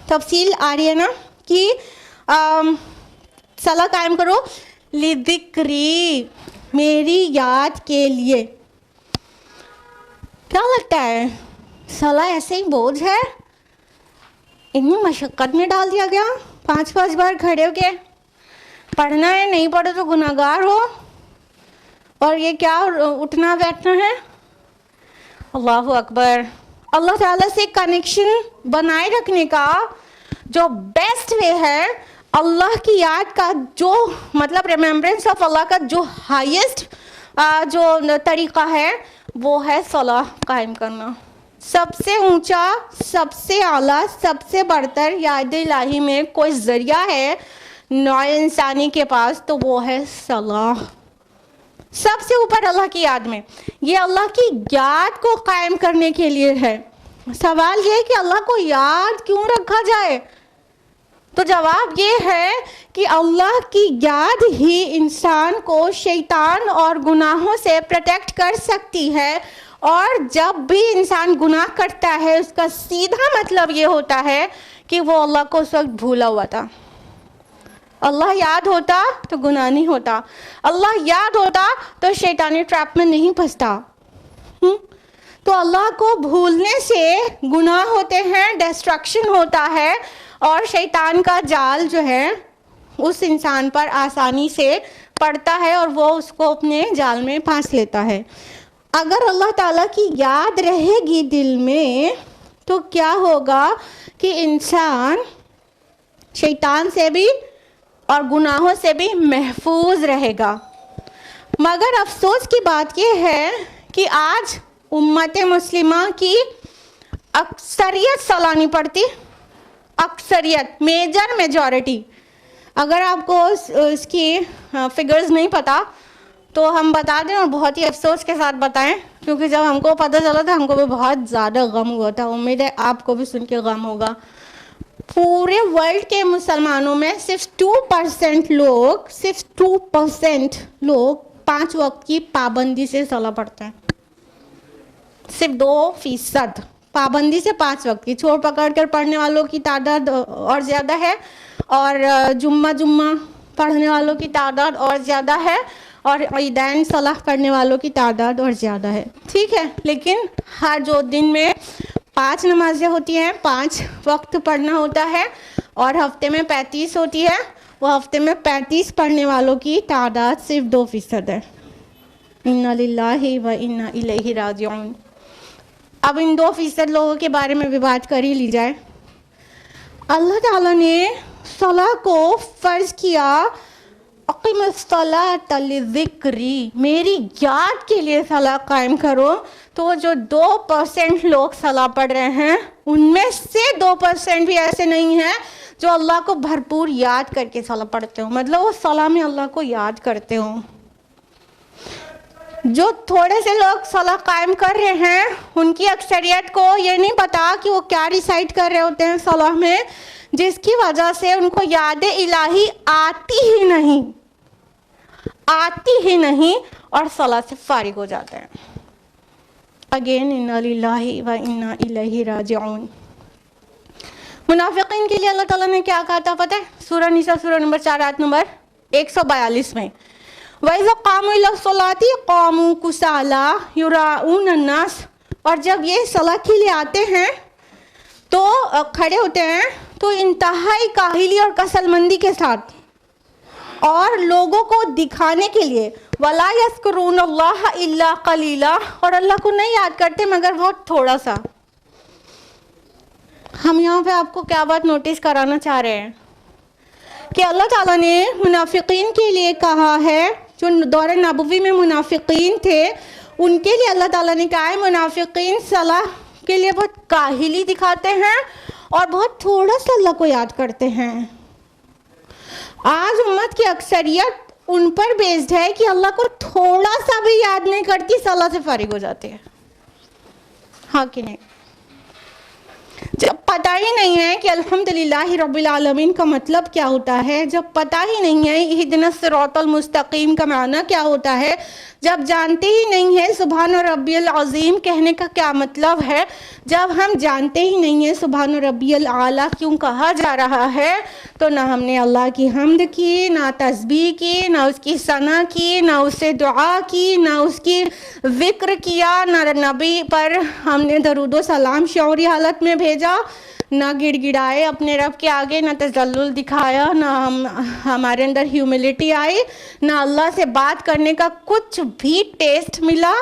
تفصیل آ رہی ہے نا کہ صلاح قائم کرو لذکری, میری یاد کے لیے. کیا لگتا ہے صلاح ایسے ہی بوجھ ہے؟ اتنی مشقت میں ڈال دیا گیا 5 بار کھڑے ہو کے, پڑھنا ہے, نہیں پڑھو تو گناہگار ہو, اور یہ کیا اٹھنا بیٹھنا ہے. اللہ اکبر. اللہ تعالیٰ سے کنیکشن بنائے رکھنے کا جو بیسٹ وے ہے, اللہ کی یاد کا جو مطلب ریممبرنس آف اللہ کا جو ہائیسٹ جو طریقہ ہے وہ ہے صلاح قائم کرنا. سب سے اونچا, سب سے اعلیٰ, سب سے برتر یاد الہی میں کوئی ذریعہ ہے نوع انسانی کے پاس تو وہ ہے صلاح. سب سے اوپر اللہ کی یاد میں, یہ اللہ کی یاد کو قائم کرنے کے لیے ہے. سوال یہ ہے کہ اللہ کو یاد کیوں رکھا جائے؟ تو جواب یہ ہے کہ اللہ کی یاد ہی انسان کو شیطان اور گناہوں سے پروٹیکٹ کر سکتی ہے. اور جب بھی انسان گناہ کرتا ہے اس کا سیدھا مطلب یہ ہوتا ہے کہ وہ اللہ کو اس وقت بھولا ہوا تھا. اللہ یاد ہوتا تو گناہ نہیں ہوتا, اللہ یاد ہوتا تو شیطانی ٹریپ میں نہیں پھنستا. تو اللہ کو بھولنے سے گناہ ہوتے ہیں, ڈسٹرکشن ہوتا ہے, اور شیطان کا جال جو ہے اس انسان پر آسانی سے پڑتا ہے اور وہ اس کو اپنے جال میں پھانس لیتا ہے. اگر اللہ تعالیٰ کی یاد رہے گی دل میں تو کیا ہوگا کہ انسان شیطان سے بھی اور گناہوں سے بھی محفوظ رہے گا. مگر افسوس کی بات یہ ہے کہ آج امت مسلمہ کی اکثریت صلاح نہیں پڑھتی. اکثریت, میجورٹی. اگر آپ کو اس کی فگرز نہیں پتہ تو ہم بتا دیں, اور بہت ہی افسوس کے ساتھ بتائیں, کیونکہ جب ہم کو پتہ چلا تھا ہم کو بھی بہت زیادہ غم ہوا تھا. امید ہے آپ کو بھی سن کے غم ہوگا. پورے ورلڈ کے مسلمانوں میں صرف 2% لوگ, صرف 2% لوگ 5 وقت کی پابندی سے صلاح پڑھتے ہیں. صرف 2% پابندی سے 5 وقت کی. چھوڑ پکڑ کر پڑھنے والوں کی تعداد اور زیادہ ہے, اور جمعہ پڑھنے والوں کی تعداد اور زیادہ ہے, اور عیدین صلاح پڑھنے والوں کی تعداد اور زیادہ ہے. ٹھیک ہے, لیکن ہر جو دن میں 5 نمازیں ہوتی ہیں, 5 وقت پڑھنا ہوتا ہے, اور ہفتے میں 35 ہوتی ہے, وہ ہفتے میں 35 پڑھنے والوں کی تعداد صرف 2% ہے. انا للہ و انا الیہ راجعون. اب ان 2% لوگوں کے بارے میں بھی بات کر ہی لی جائے. اللہ تعالیٰ نے صلاح کو فرض کیا, اقیم الصلاۃ لذکری, میری یاد کے لیے صلاح قائم کرو. تو جو 2% لوگ صلاح پڑھ رہے ہیں ان میں سے 2% بھی ایسے نہیں ہیں جو اللہ کو بھرپور یاد کر کے صلاح پڑھتے ہوں, مطلب وہ صلاح میں اللہ کو یاد کرتے ہوں. جو تھوڑے سے لوگ صلاح قائم کر رہے ہیں ان کی اکثریت کو یہ نہیں پتا کہ وہ کیا ریسائٹ کر رہے ہوتے ہیں صلاح میں, جس کی وجہ سے ان کو یاد الہی آتی ہی نہیں اور صلاح سے فارغ ہو جاتے ہیں. اگین انا للہ و انا الیہ راجعون. منافقین کے لیے اللہ تعالیٰ نے کیا کہا تھا پتہ ہے؟ سورہ نساء سورہ نمبر 4 آیت نمبر 142 میں, وَإِذَا قَامُوا إِلَى الصَّلَاةِ قَامُوا كُسَالَىٰ يُرَاءُونَ النَّاسَ. اور جب یہ صلاح کے لیے آتے ہیں تو کھڑے ہوتے ہیں تو انتہائی کاہلی اور کسل مندی کے ساتھ, اور لوگوں کو دکھانے کے لیے. وَلَا يَذْكُرُونَ اللَّهَ إِلَّا قَلِيلًا, اور اللہ کو نہیں یاد کرتے مگر بہت تھوڑا سا. ہم یہاں پہ آپ کو کیا بات نوٹس کرانا چاہ رہے ہیں کہ اللہ تعالیٰ نے منافقین کے لیے کہا ہے, جو دور نبوی میں منافقین تھے ان کے لیے اللہ تعالیٰ نے کہا ہے منافقین صلاح کے لیے بہت کاہلی دکھاتے ہیں اور بہت تھوڑا سا اللہ کو یاد کرتے ہیں. آج امت کی اکثریت ان پر بیسڈ ہے کہ اللہ کو تھوڑا سا بھی یاد نہیں کرتی, صلاح سے فارغ ہو جاتے ہیں. ہاں کہ نہیں؟ جب پتہ ہی نہیں ہے کہ الحمدللہ رب العالمین کا مطلب کیا ہوتا ہے, جب پتہ ہی نہیں ہے اہدنا الصراط المستقیم کا معنی کیا ہوتا ہے, جب جانتے ہی نہیں ہے سبحان ربی العظیم کہنے کا کیا مطلب ہے, جب ہم جانتے ہی نہیں ہے سبحان ربی الاعلیٰ کیوں کہا جا رہا ہے, تو نہ ہم نے اللہ کی حمد کی, نہ تسبیح کی, نہ اس کی ثنا کی, نہ اسے دعا کی, نہ اس کی ذکر کیا, نہ نبی پر ہم نے درود و سلام شعوری حالت میں بھیجا, نہ گڑ گڑائے اپنے رب کے آگے، نہ تذلل دکھایا، نہ ہمارے اندر ہیوملٹی آئی، نہ اللہ سے بات کرنے کا کچھ بھی ٹیسٹ ملا.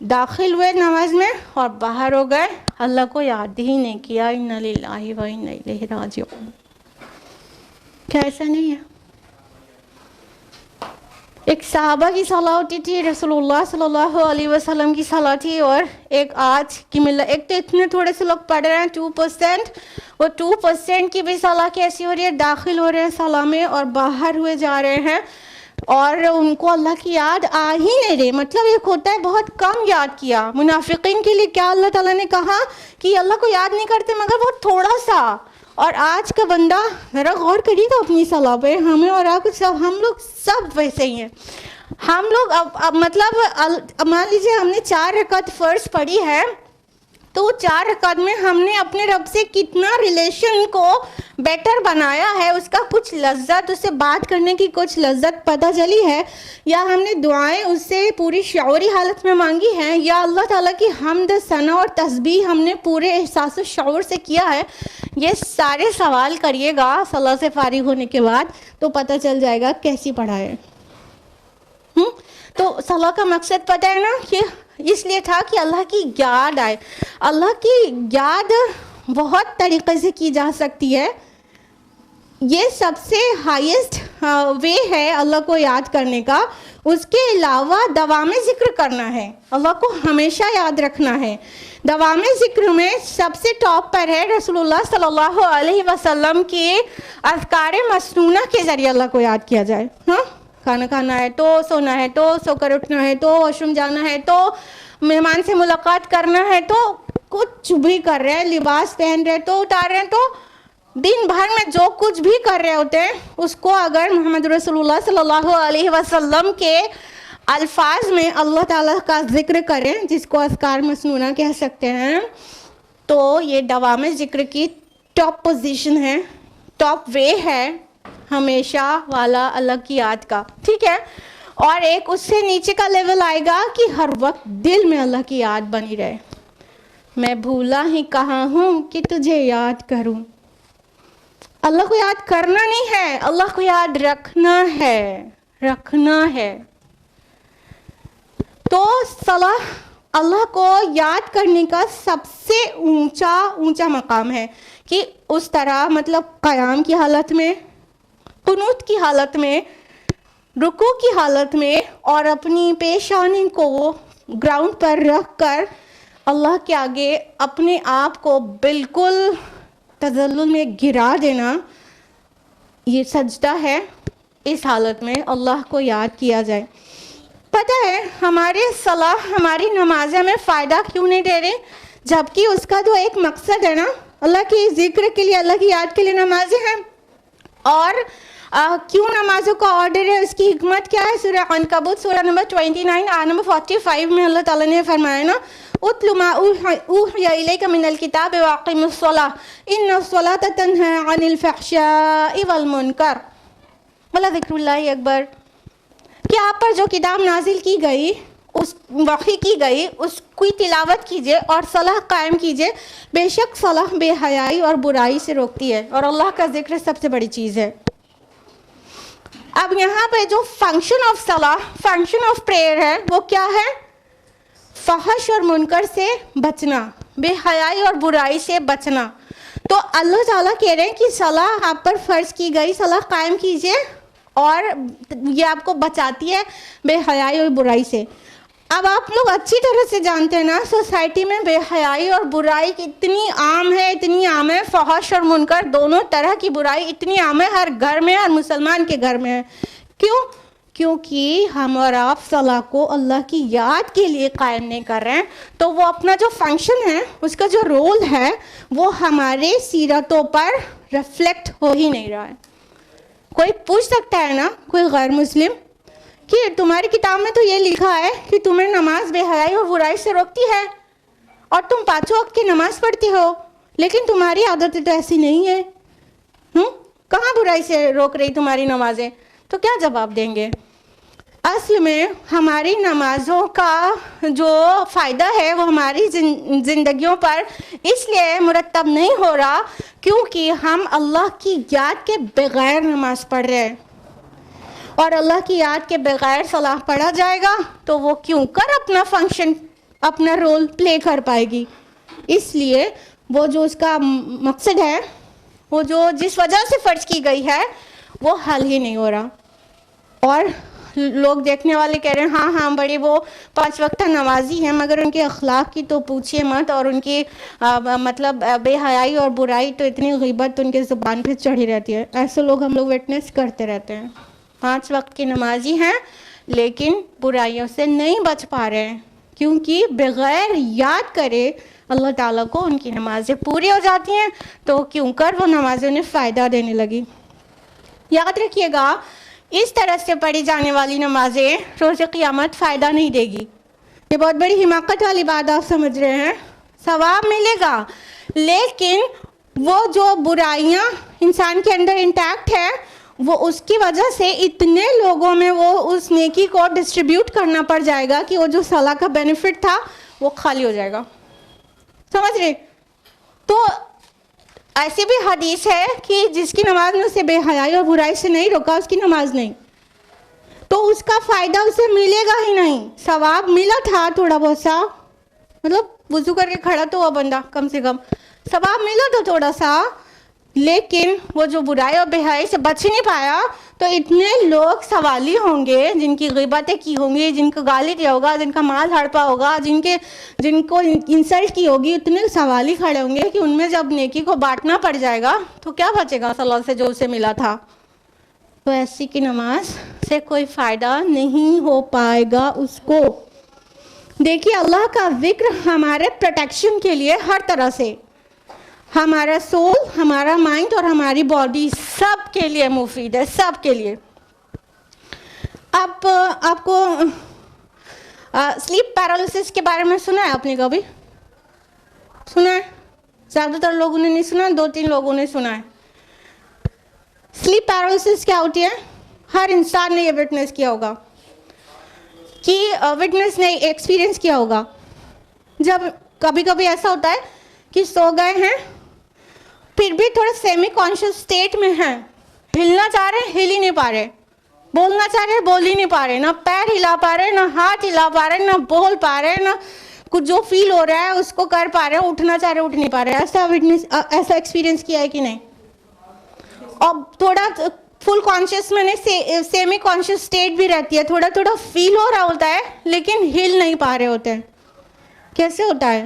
داخل ہوئے نماز میں اور باہر ہو گئے، اللہ کو یاد ہی نہیں کیا. انا للہ و انا الیہ راجعون. کیا ایسا نہیں ہے؟ ایک صحابہ کی صلاح ہوتی تھی، رسول اللہ صلی اللہ علیہ وسلم کی صلاح تھی، اور ایک آج کی ملت. ایک تو اتنے تھوڑے سے لوگ پڑھ رہے ہیں 2%، وہ 2% کی بھی صلاح کیسی ہو رہی ہے؟ داخل ہو رہے ہیں صلاح میں اور باہر ہوئے جا رہے ہیں، اور ان کو اللہ کی یاد آ ہی نہیں رہی. مطلب ایک ہوتا ہے بہت کم یاد کیا. منافقین کے لیے کیا اللہ تعالیٰ نے کہا کہ اللہ کو یاد نہیں کرتے مگر بہت تھوڑا سا. اور آج کا بندہ ذرا غور کریے گا اپنی صلاح پہ. ہمیں اور آپ سب، ہم لوگ سب ویسے ہی ہیں. ہم لوگ اب مطلب مان لیجیے ہم نے 4 رکعت فرض پڑھی ہے، تو 4 رکعت میں ہم نے اپنے رب سے کتنا ریلیشن کو بیٹر بنایا ہے، اس کا کچھ لذت، اس سے بات کرنے کی کچھ لذت پتہ چلی ہے، یا ہم نے دعائیں اس سے پوری شعوری حالت میں مانگی ہیں، یا اللہ تعالیٰ کی حمد ثنا اور تسبیح ہم نے پورے احساس و شعور سے کیا ہے. یہ سارے سوال کریے گا صلاح سے فارغ ہونے کے بعد تو پتہ چل جائے گا کیسی پڑھائے. تو صلاح کا مقصد پتہ ہے نا، یہ اس لیے تھا کہ اللہ کی یاد آئے. اللہ کی یاد بہت طریقے سے کی جا سکتی ہے. یہ سب سے ہائیسٹ وے ہے اللہ کو یاد کرنے کا. اس کے علاوہ دوام ذکر کرنا ہے، اللہ کو ہمیشہ یاد رکھنا ہے. دوام ذکر میں سب سے ٹاپ پر ہے رسول اللہ صلی اللہ علیہ وسلم کے اذکار مسنونہ کے ذریعے اللہ کو یاد کیا جائے. کھانا کھانا ہے تو، سونا ہے تو، سو کر اٹھنا ہے تو، واش روم جانا ہے تو، مہمان سے ملاقات کرنا ہے تو، کچھ بھی کر رہے ہیں، لباس پہن رہے تو، اتار رہے ہیں تو، دن بھر میں جو کچھ بھی کر رہے ہوتے ہیں اس کو اگر محمد رسول اللہ صلی اللہ علیہ وسلم کے الفاظ میں اللہ تعالیٰ کا ذکر کریں، جس کو اذکار مسنونہ کہہ سکتے ہیں، تو یہ دوام ذکر کی ٹاپ پوزیشن ہے، ٹاپ وے ہے ہمیشہ والا اللہ کی یاد کا. ٹھیک ہے. اور ایک اس سے نیچے کا لیول آئے گا کہ ہر وقت دل میں اللہ کی یاد بنی رہے. میں بھولا ہی کہاں ہوں کہ تجھے یاد کروں. اللہ کو یاد کرنا نہیں ہے، اللہ کو یاد رکھنا ہے، رکھنا ہے. تو صلاح اللہ کو یاد کرنے کا سب سے اونچا مقام ہے کہ اس طرح مطلب قیام کی حالت میں، قنوت کی حالت میں، رکوع کی حالت میں، اور اپنی پیشانی کو گراؤنڈ پر رکھ کر اللہ کے آگے اپنے آپ کو بالکل تذلل میں گرا دینا، یہ سجدہ ہے. اس حالت میں اللہ کو یاد کیا جائے. پتہ ہے ہمارے صلاح، ہماری نمازیں ہمیں فائدہ کیوں نہیں دے رہے، جبکہ اس کا جو ایک مقصد ہے نا، اللہ کی ذکر کے لیے، اللہ کی یاد کے لیے نمازیں ہیں. اور کیوں نمازوں کا آرڈر ہے، اس کی حکمت کیا ہے؟ سورہ عنکبوت سورہ نمبر 29 آیت نمبر 45 میں اللہ تعالیٰ نے فرمایا نا، اتل ما اوحی الیک من الکتاب واقم الصلاۃ ان الصلاۃ تنہی عن الفحشاء والمنکر ولذکر اللہ اکبر. کہ آپ پر جو کتاب نازل کی گئی، اس وحی کی گئی، اس کی تلاوت کیجئے اور صلاح قائم کیجئے. بے شک صلاح بے حیائی اور برائی سے روکتی ہے، اور اللہ کا ذکر سب سے بڑی چیز ہے. اب یہاں پہ جو فنکشن آف صلاح، فنکشن آف پریئر ہے، وہ کیا ہے؟ فحش اور منکر سے بچنا، بے حیائی اور برائی سے بچنا. تو اللہ تعالیٰ کہہ رہے ہیں کہ صلاح آپ پر فرض کی گئی، صلاح قائم کیجئے، اور یہ آپ کو بچاتی ہے بے حیائی اور برائی سے. اب آپ لوگ اچھی طرح سے جانتے ہیں نا، سوسائٹی میں بے حیائی اور برائی اتنی عام ہے، اتنی عام ہے. فحش اور منکر دونوں طرح کی برائی اتنی عام ہے، ہر گھر میں، ہر مسلمان کے گھر میں ہے. کیوں؟ کیونکہ ہم اور آپ صلاح کو اللہ کی یاد کے لیے قائم نہیں کر رہے ہیں. تو وہ اپنا جو فنکشن ہے، اس کا جو رول ہے، وہ ہمارے سیرتوں پر ریفلیکٹ ہو ہی نہیں رہا ہے. کوئی پوچھ سکتا ہے نا، کوئی غیر مسلم، کہ تمہاری کتاب میں تو یہ لکھا ہے کہ تمہیں نماز بے حیائی اور برائی سے روکتی ہے، اور تم 5 وقت کی نماز پڑھتی ہو، لیکن تمہاری عادتیں تو ایسی نہیں ہیں. کہاں برائی سے روک رہی تمہاری نمازیں؟ تو کیا جواب دیں گے؟ اصل میں ہماری نمازوں کا جو فائدہ ہے وہ ہماری زندگیوں پر اس لیے مرتب نہیں ہو رہا کیونکہ ہم اللہ کی یاد کے بغیر نماز پڑھ رہے ہیں، اور اللہ کی یاد کے بغیر صلاح پڑھا جائے گا تو وہ کیوں کر اپنا فنکشن، اپنا رول پلے کر پائے گی. اس لیے وہ جو اس کا مقصد ہے، وہ جو جس وجہ سے فرض کی گئی ہے وہ حل ہی نہیں ہو رہا. اور لوگ دیکھنے والے کہہ رہے ہیں ہاں بڑے وہ 5 وقتہ نمازی ہیں، مگر ان کے اخلاق کی تو پوچھیے مت، اور ان کی مطلب بے حیائی اور برائی تو اتنی غیبت ان کے زبان پہ چڑھی رہتی ہے. ایسے لوگ ہم لوگ وٹنس کرتے رہتے ہیں. 5 وقت کی نمازی ہیں لیکن برائیوں سے نہیں بچ پا رہے ہیں کیونکہ بغیر یاد کرے اللہ تعالیٰ کو ان کی نمازیں پوری ہو جاتی ہیں، تو کیوں کر وہ نمازیں انہیں فائدہ دینے لگی. یاد رکھیے گا اس طرح سے پڑھی جانے والی نمازیں روز قیامت فائدہ نہیں دے گی. یہ بہت بڑی حماقت والی بات آپ سمجھ رہے ہیں. ثواب ملے گا لیکن وہ جو برائیاں انسان کے اندر انٹیکٹ ہے وہ اس کی وجہ سے اتنے لوگوں میں وہ اس نیکی کو ڈسٹریبیوٹ کرنا پڑ جائے گا کہ وہ جو صلاح کا بینیفٹ تھا وہ خالی ہو جائے گا. سمجھ رہے؟ تو ایسی بھی حدیث ہے کہ جس کی نماز نے اسے بے حیائی اور برائی سے نہیں روکا اس کی نماز نہیں، تو اس کا فائدہ اسے ملے گا ہی نہیں. ثواب ملا تھا تھوڑا بہت سا، مطلب وضو کر کے کھڑا تو ہوا بندہ، کم سے کم ثواب ملا تھا تھوڑا سا، لیکن وہ جو برائی اور بے حیائی سے بچ نہیں پایا تو اتنے لوگ سوالی ہوں گے جن کی غیبتیں کی ہوں گی، جن کو گالی دیا ہوگا، جن کا مال ہڑپا ہوگا، جن کو انسلٹ کی ہوگی، اتنے سوالی کھڑے ہوں گے کہ ان میں جب نیکی کو بانٹنا پڑ جائے گا تو کیا بچے گا صلاح سے جو اسے ملا تھا. تو ایسی کی نماز سے کوئی فائدہ نہیں ہو پائے گا اس کو. دیکھیے اللہ کا ذکر ہمارے پروٹیکشن کے لیے ہر طرح سے، ہمارا سول، ہمارا مائنڈ اور ہماری باڈی سب کے لیے مفید ہے، سب کے لیے. اب آپ کو سلیپ پیرالسس کے بارے میں سنا ہے آپ نے؟ کبھی سنا ہے؟ زیادہ تر لوگوں نے نہیں سنا، 2-3 لوگوں نے سنا ہے. سلیپ پیرالسس کیا ہوتی ہے؟ ہر انسان نے یہ وٹنس کیا ہوگا، کہ وٹنس نے ایکسپیرینس کیا ہوگا. جب کبھی کبھی ایسا ہوتا ہے کہ سو گئے ہیں پھر بھی تھوڑا سیمی کانشیس اسٹیٹ میں ہیں، ہلنا چاہ رہے ہیں ہل ہی نہیں پا رہے، بولنا چاہ رہے ہیں بول ہی نہیں پا رہے، نہ پیر ہلا پا رہے، نہ ہاتھ ہلا پا رہے، نہ بول پا رہے، نہ کچھ جو فیل ہو رہا ہے اس کو کر پا رہے، اٹھنا چاہ رہے اٹھ نہیں پا رہے. ایسا وٹنس، ایسا ایکسپیرینس کیا ہے کہ نہیں؟ اور تھوڑا فل کانشیس میں نے سیمی کانشیس اسٹیٹ بھی رہتی ہے، تھوڑا تھوڑا فیل ہو رہا ہوتا ہے لیکن ہل نہیں پا رہے ہوتے ہیں. کیسے ہوتا ہے؟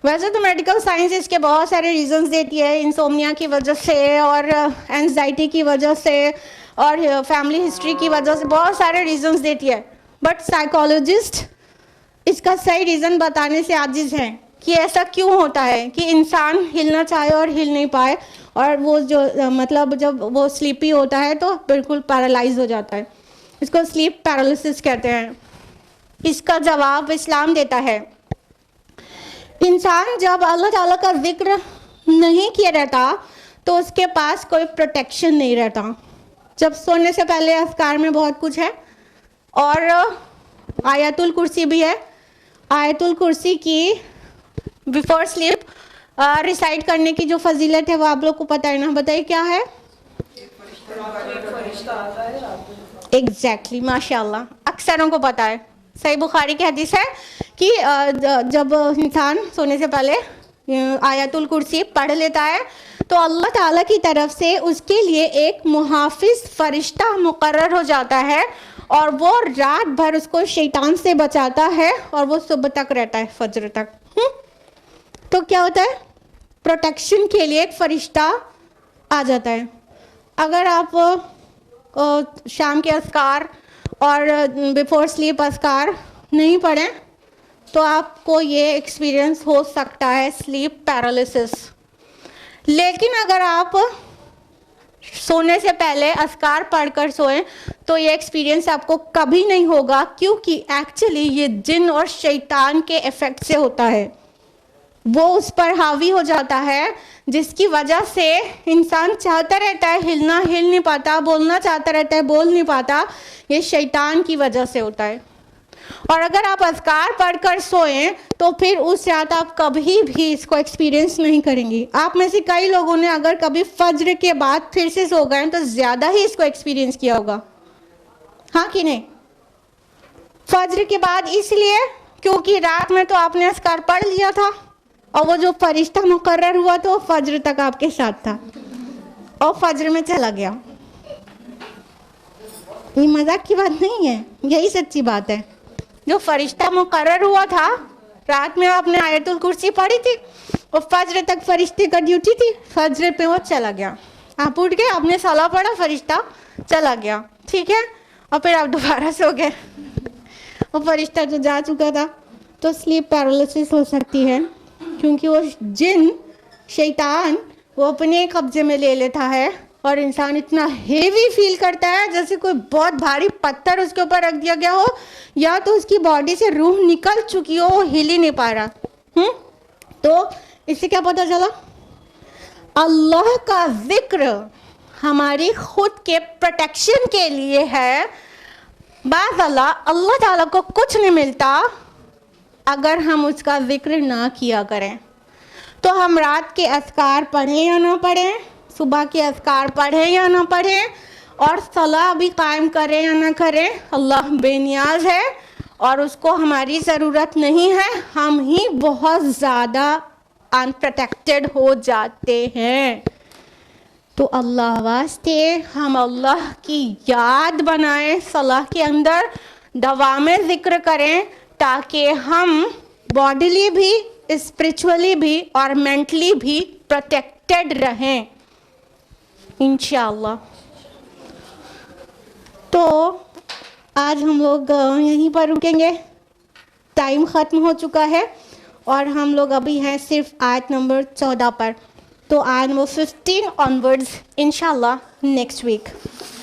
ویسے تو میڈیکل سائنس اس کے بہت سارے ریزنز دیتی ہے، انسومنیا کی وجہ سے اور اینزائٹی کی وجہ سے اور فیملی ہسٹری کی وجہ سے بہت سارے ریزنز دیتی ہے. بٹ سائیکالوجسٹ اس کا صحیح ریزن بتانے سے عاجز ہیں کہ ایسا کیوں ہوتا ہے کہ انسان ہلنا چاہے اور ہل نہیں پائے، اور وہ جو مطلب جب وہ سلیپی ہوتا ہے تو بالکل پیرالائز ہو جاتا ہے. اس کو سلیپ پیرالسس کہتے ہیں. اس کا جواب اسلام دیتا ہے. انسان جب اللہ تعالیٰ کا ذکر نہیں کیا رہتا تو اس کے پاس کوئی پروٹیکشن نہیں رہتا. جب سونے سے پہلے اذکار میں بہت کچھ ہے، اور آیت الکرسی بھی ہے. آیت الکرسی کی بیفور سلیپ ریسائٹ کرنے کی جو فضیلت ہے وہ آپ لوگ کو پتہ ہے نا؟ بتائیے کیا ہے؟ ایگزیکٹلی، ماشاء اللہ، اکثروں کو پتہ ہے. صحیح بخاری کی حدیث ہے کہ جب انسان سونے سے پہلے آیت الکرسی پڑھ لیتا ہے تو اللہ تعالیٰ کی طرف سے اس کے لیے ایک محافظ فرشتہ مقرر ہو جاتا ہے، اور وہ رات بھر اس کو شیطان سے بچاتا ہے، اور وہ صبح تک رہتا ہے، فجر تک. تو کیا ہوتا ہے؟ پروٹیکشن کے لیے ایک فرشتہ آ جاتا ہے. اگر آپ شام کے اذکار اور بیفور سلیپ اذکار نہیں پڑھیں تو آپ کو یہ ایکسپیرئنس ہو سکتا ہے سلیپ پیرالسس. لیکن اگر آپ سونے سے پہلے اذکار پڑھ کر سوئیں تو یہ ایکسپیرئنس آپ کو کبھی نہیں ہوگا، کیونکہ ایکچولی یہ جن اور شیطان کے ایفیکٹ سے ہوتا ہے. وہ اس پر حاوی ہو جاتا ہے، جس کی وجہ سے انسان چاہتا رہتا ہے ہلنا، ہل نہیں پاتا، بولنا چاہتا رہتا ہے، بول نہیں پاتا. یہ شیطان کی وجہ سے ہوتا ہے. اور اگر آپ اذکار پڑھ کر سوئیں تو پھر اس رات آپ کبھی بھی اس کو ایکسپیرینس نہیں کریں گی. آپ میں سے کئی لوگوں نے اگر کبھی فجر کے بعد پھر سے سو گئے تو زیادہ ہی اس کو ایکسپیرینس کیا ہوگا، ہاں کہ نہیں؟ فجر کے بعد اس لیے کیونکہ رات میں تو آپ نے اذکار پڑھ لیا تھا، اور وہ جو فرشتہ مقرر ہوا تو فجر تک آپ کے ساتھ تھا اور فجر میں چلا گیا. یہ مذاق کی بات نہیں ہے، یہی سچی بات ہے. جو فرشتہ مقرر ہوا تھا، رات میں آپ نے آیت الکرسی پڑھی تھی اور فجر تک فرشتے کا ڈیوٹی تھی، فجر پہ وہ چلا گیا. آپ اٹھ گئے، آپ نے صلاح پڑھا، فرشتہ چلا گیا، ٹھیک ہے، اور پھر آپ دوبارہ سو گئے. وہ فرشتہ جو جا چکا تھا. تو سلیپ پیرالسس ہو سکتی ہے کیونکہ وہ جن شیطان وہ اپنے قبضے میں لے لیتا ہے اور انسان اتنا ہیوی فیل کرتا ہے جیسے کوئی بہت بھاری پتھر اس کے اوپر رکھ دیا گیا ہو، یا تو اس کی باڈی سے روح نکل چکی ہو، وہ ہل ہی نہیں پا رہا. تو اس سے کیا پتہ چلا؟ اللہ کا ذکر ہماری خود کے پروٹیکشن کے لیے ہے. بعض اللہ تعالیٰ کو کچھ نہیں ملتا اگر ہم اس کا ذکر نہ کیا کریں. تو ہم رات کے اذکار پڑھیں یا نہ پڑھیں، صبح کے اذکار پڑھیں یا نہ پڑھیں، اور صلاح بھی قائم کریں یا نہ کریں، اللہ بے نیاز ہے اور اس کو ہماری ضرورت نہیں ہے. ہم ہی بہت زیادہ انپروٹیکٹڈ ہو جاتے ہیں. تو اللہ واسطے ہم اللہ کی یاد بنائیں، صلاح کے اندر دوام ذکر کریں تاکہ ہم باڈیلی بھی، اسپرچولی بھی اور مینٹلی بھی پروٹیکٹڈ رہیں انشاءاللہ. تو آج ہم لوگ یہیں پر رکیں گے، ٹائم ختم ہو چکا ہے اور ہم لوگ ابھی ہیں صرف آیت نمبر 14 پر. تو آیت نمبر 15 آنورڈز انشاءاللہ نیکسٹ ویک.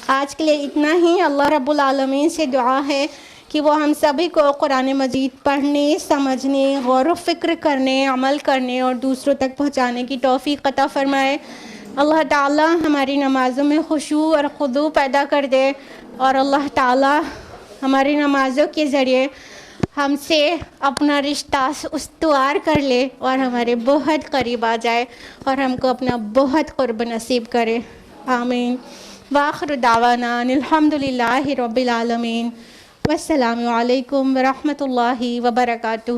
آج کے لیے اتنا ہی. اللہ رب العالمین سے دعا ہے کہ وہ ہم سبھی کو قرآن مجید پڑھنے، سمجھنے، غور و فکر کرنے، عمل کرنے اور دوسروں تک پہنچانے کی توفیق عطا فرمائے. اللہ تعالیٰ ہماری نمازوں میں خشوع اور خضوع پیدا کر دے اور اللہ تعالیٰ ہماری نمازوں کے ذریعے ہم سے اپنا رشتہ استوار کر لے اور ہمارے بہت قریب آ جائے اور ہم کو اپنا بہت قرب نصیب کرے. آمین. وآخر دعوانا الحمدللہ رب العالمین. والسلام علیکم ورحمۃ اللہ وبرکاتہ.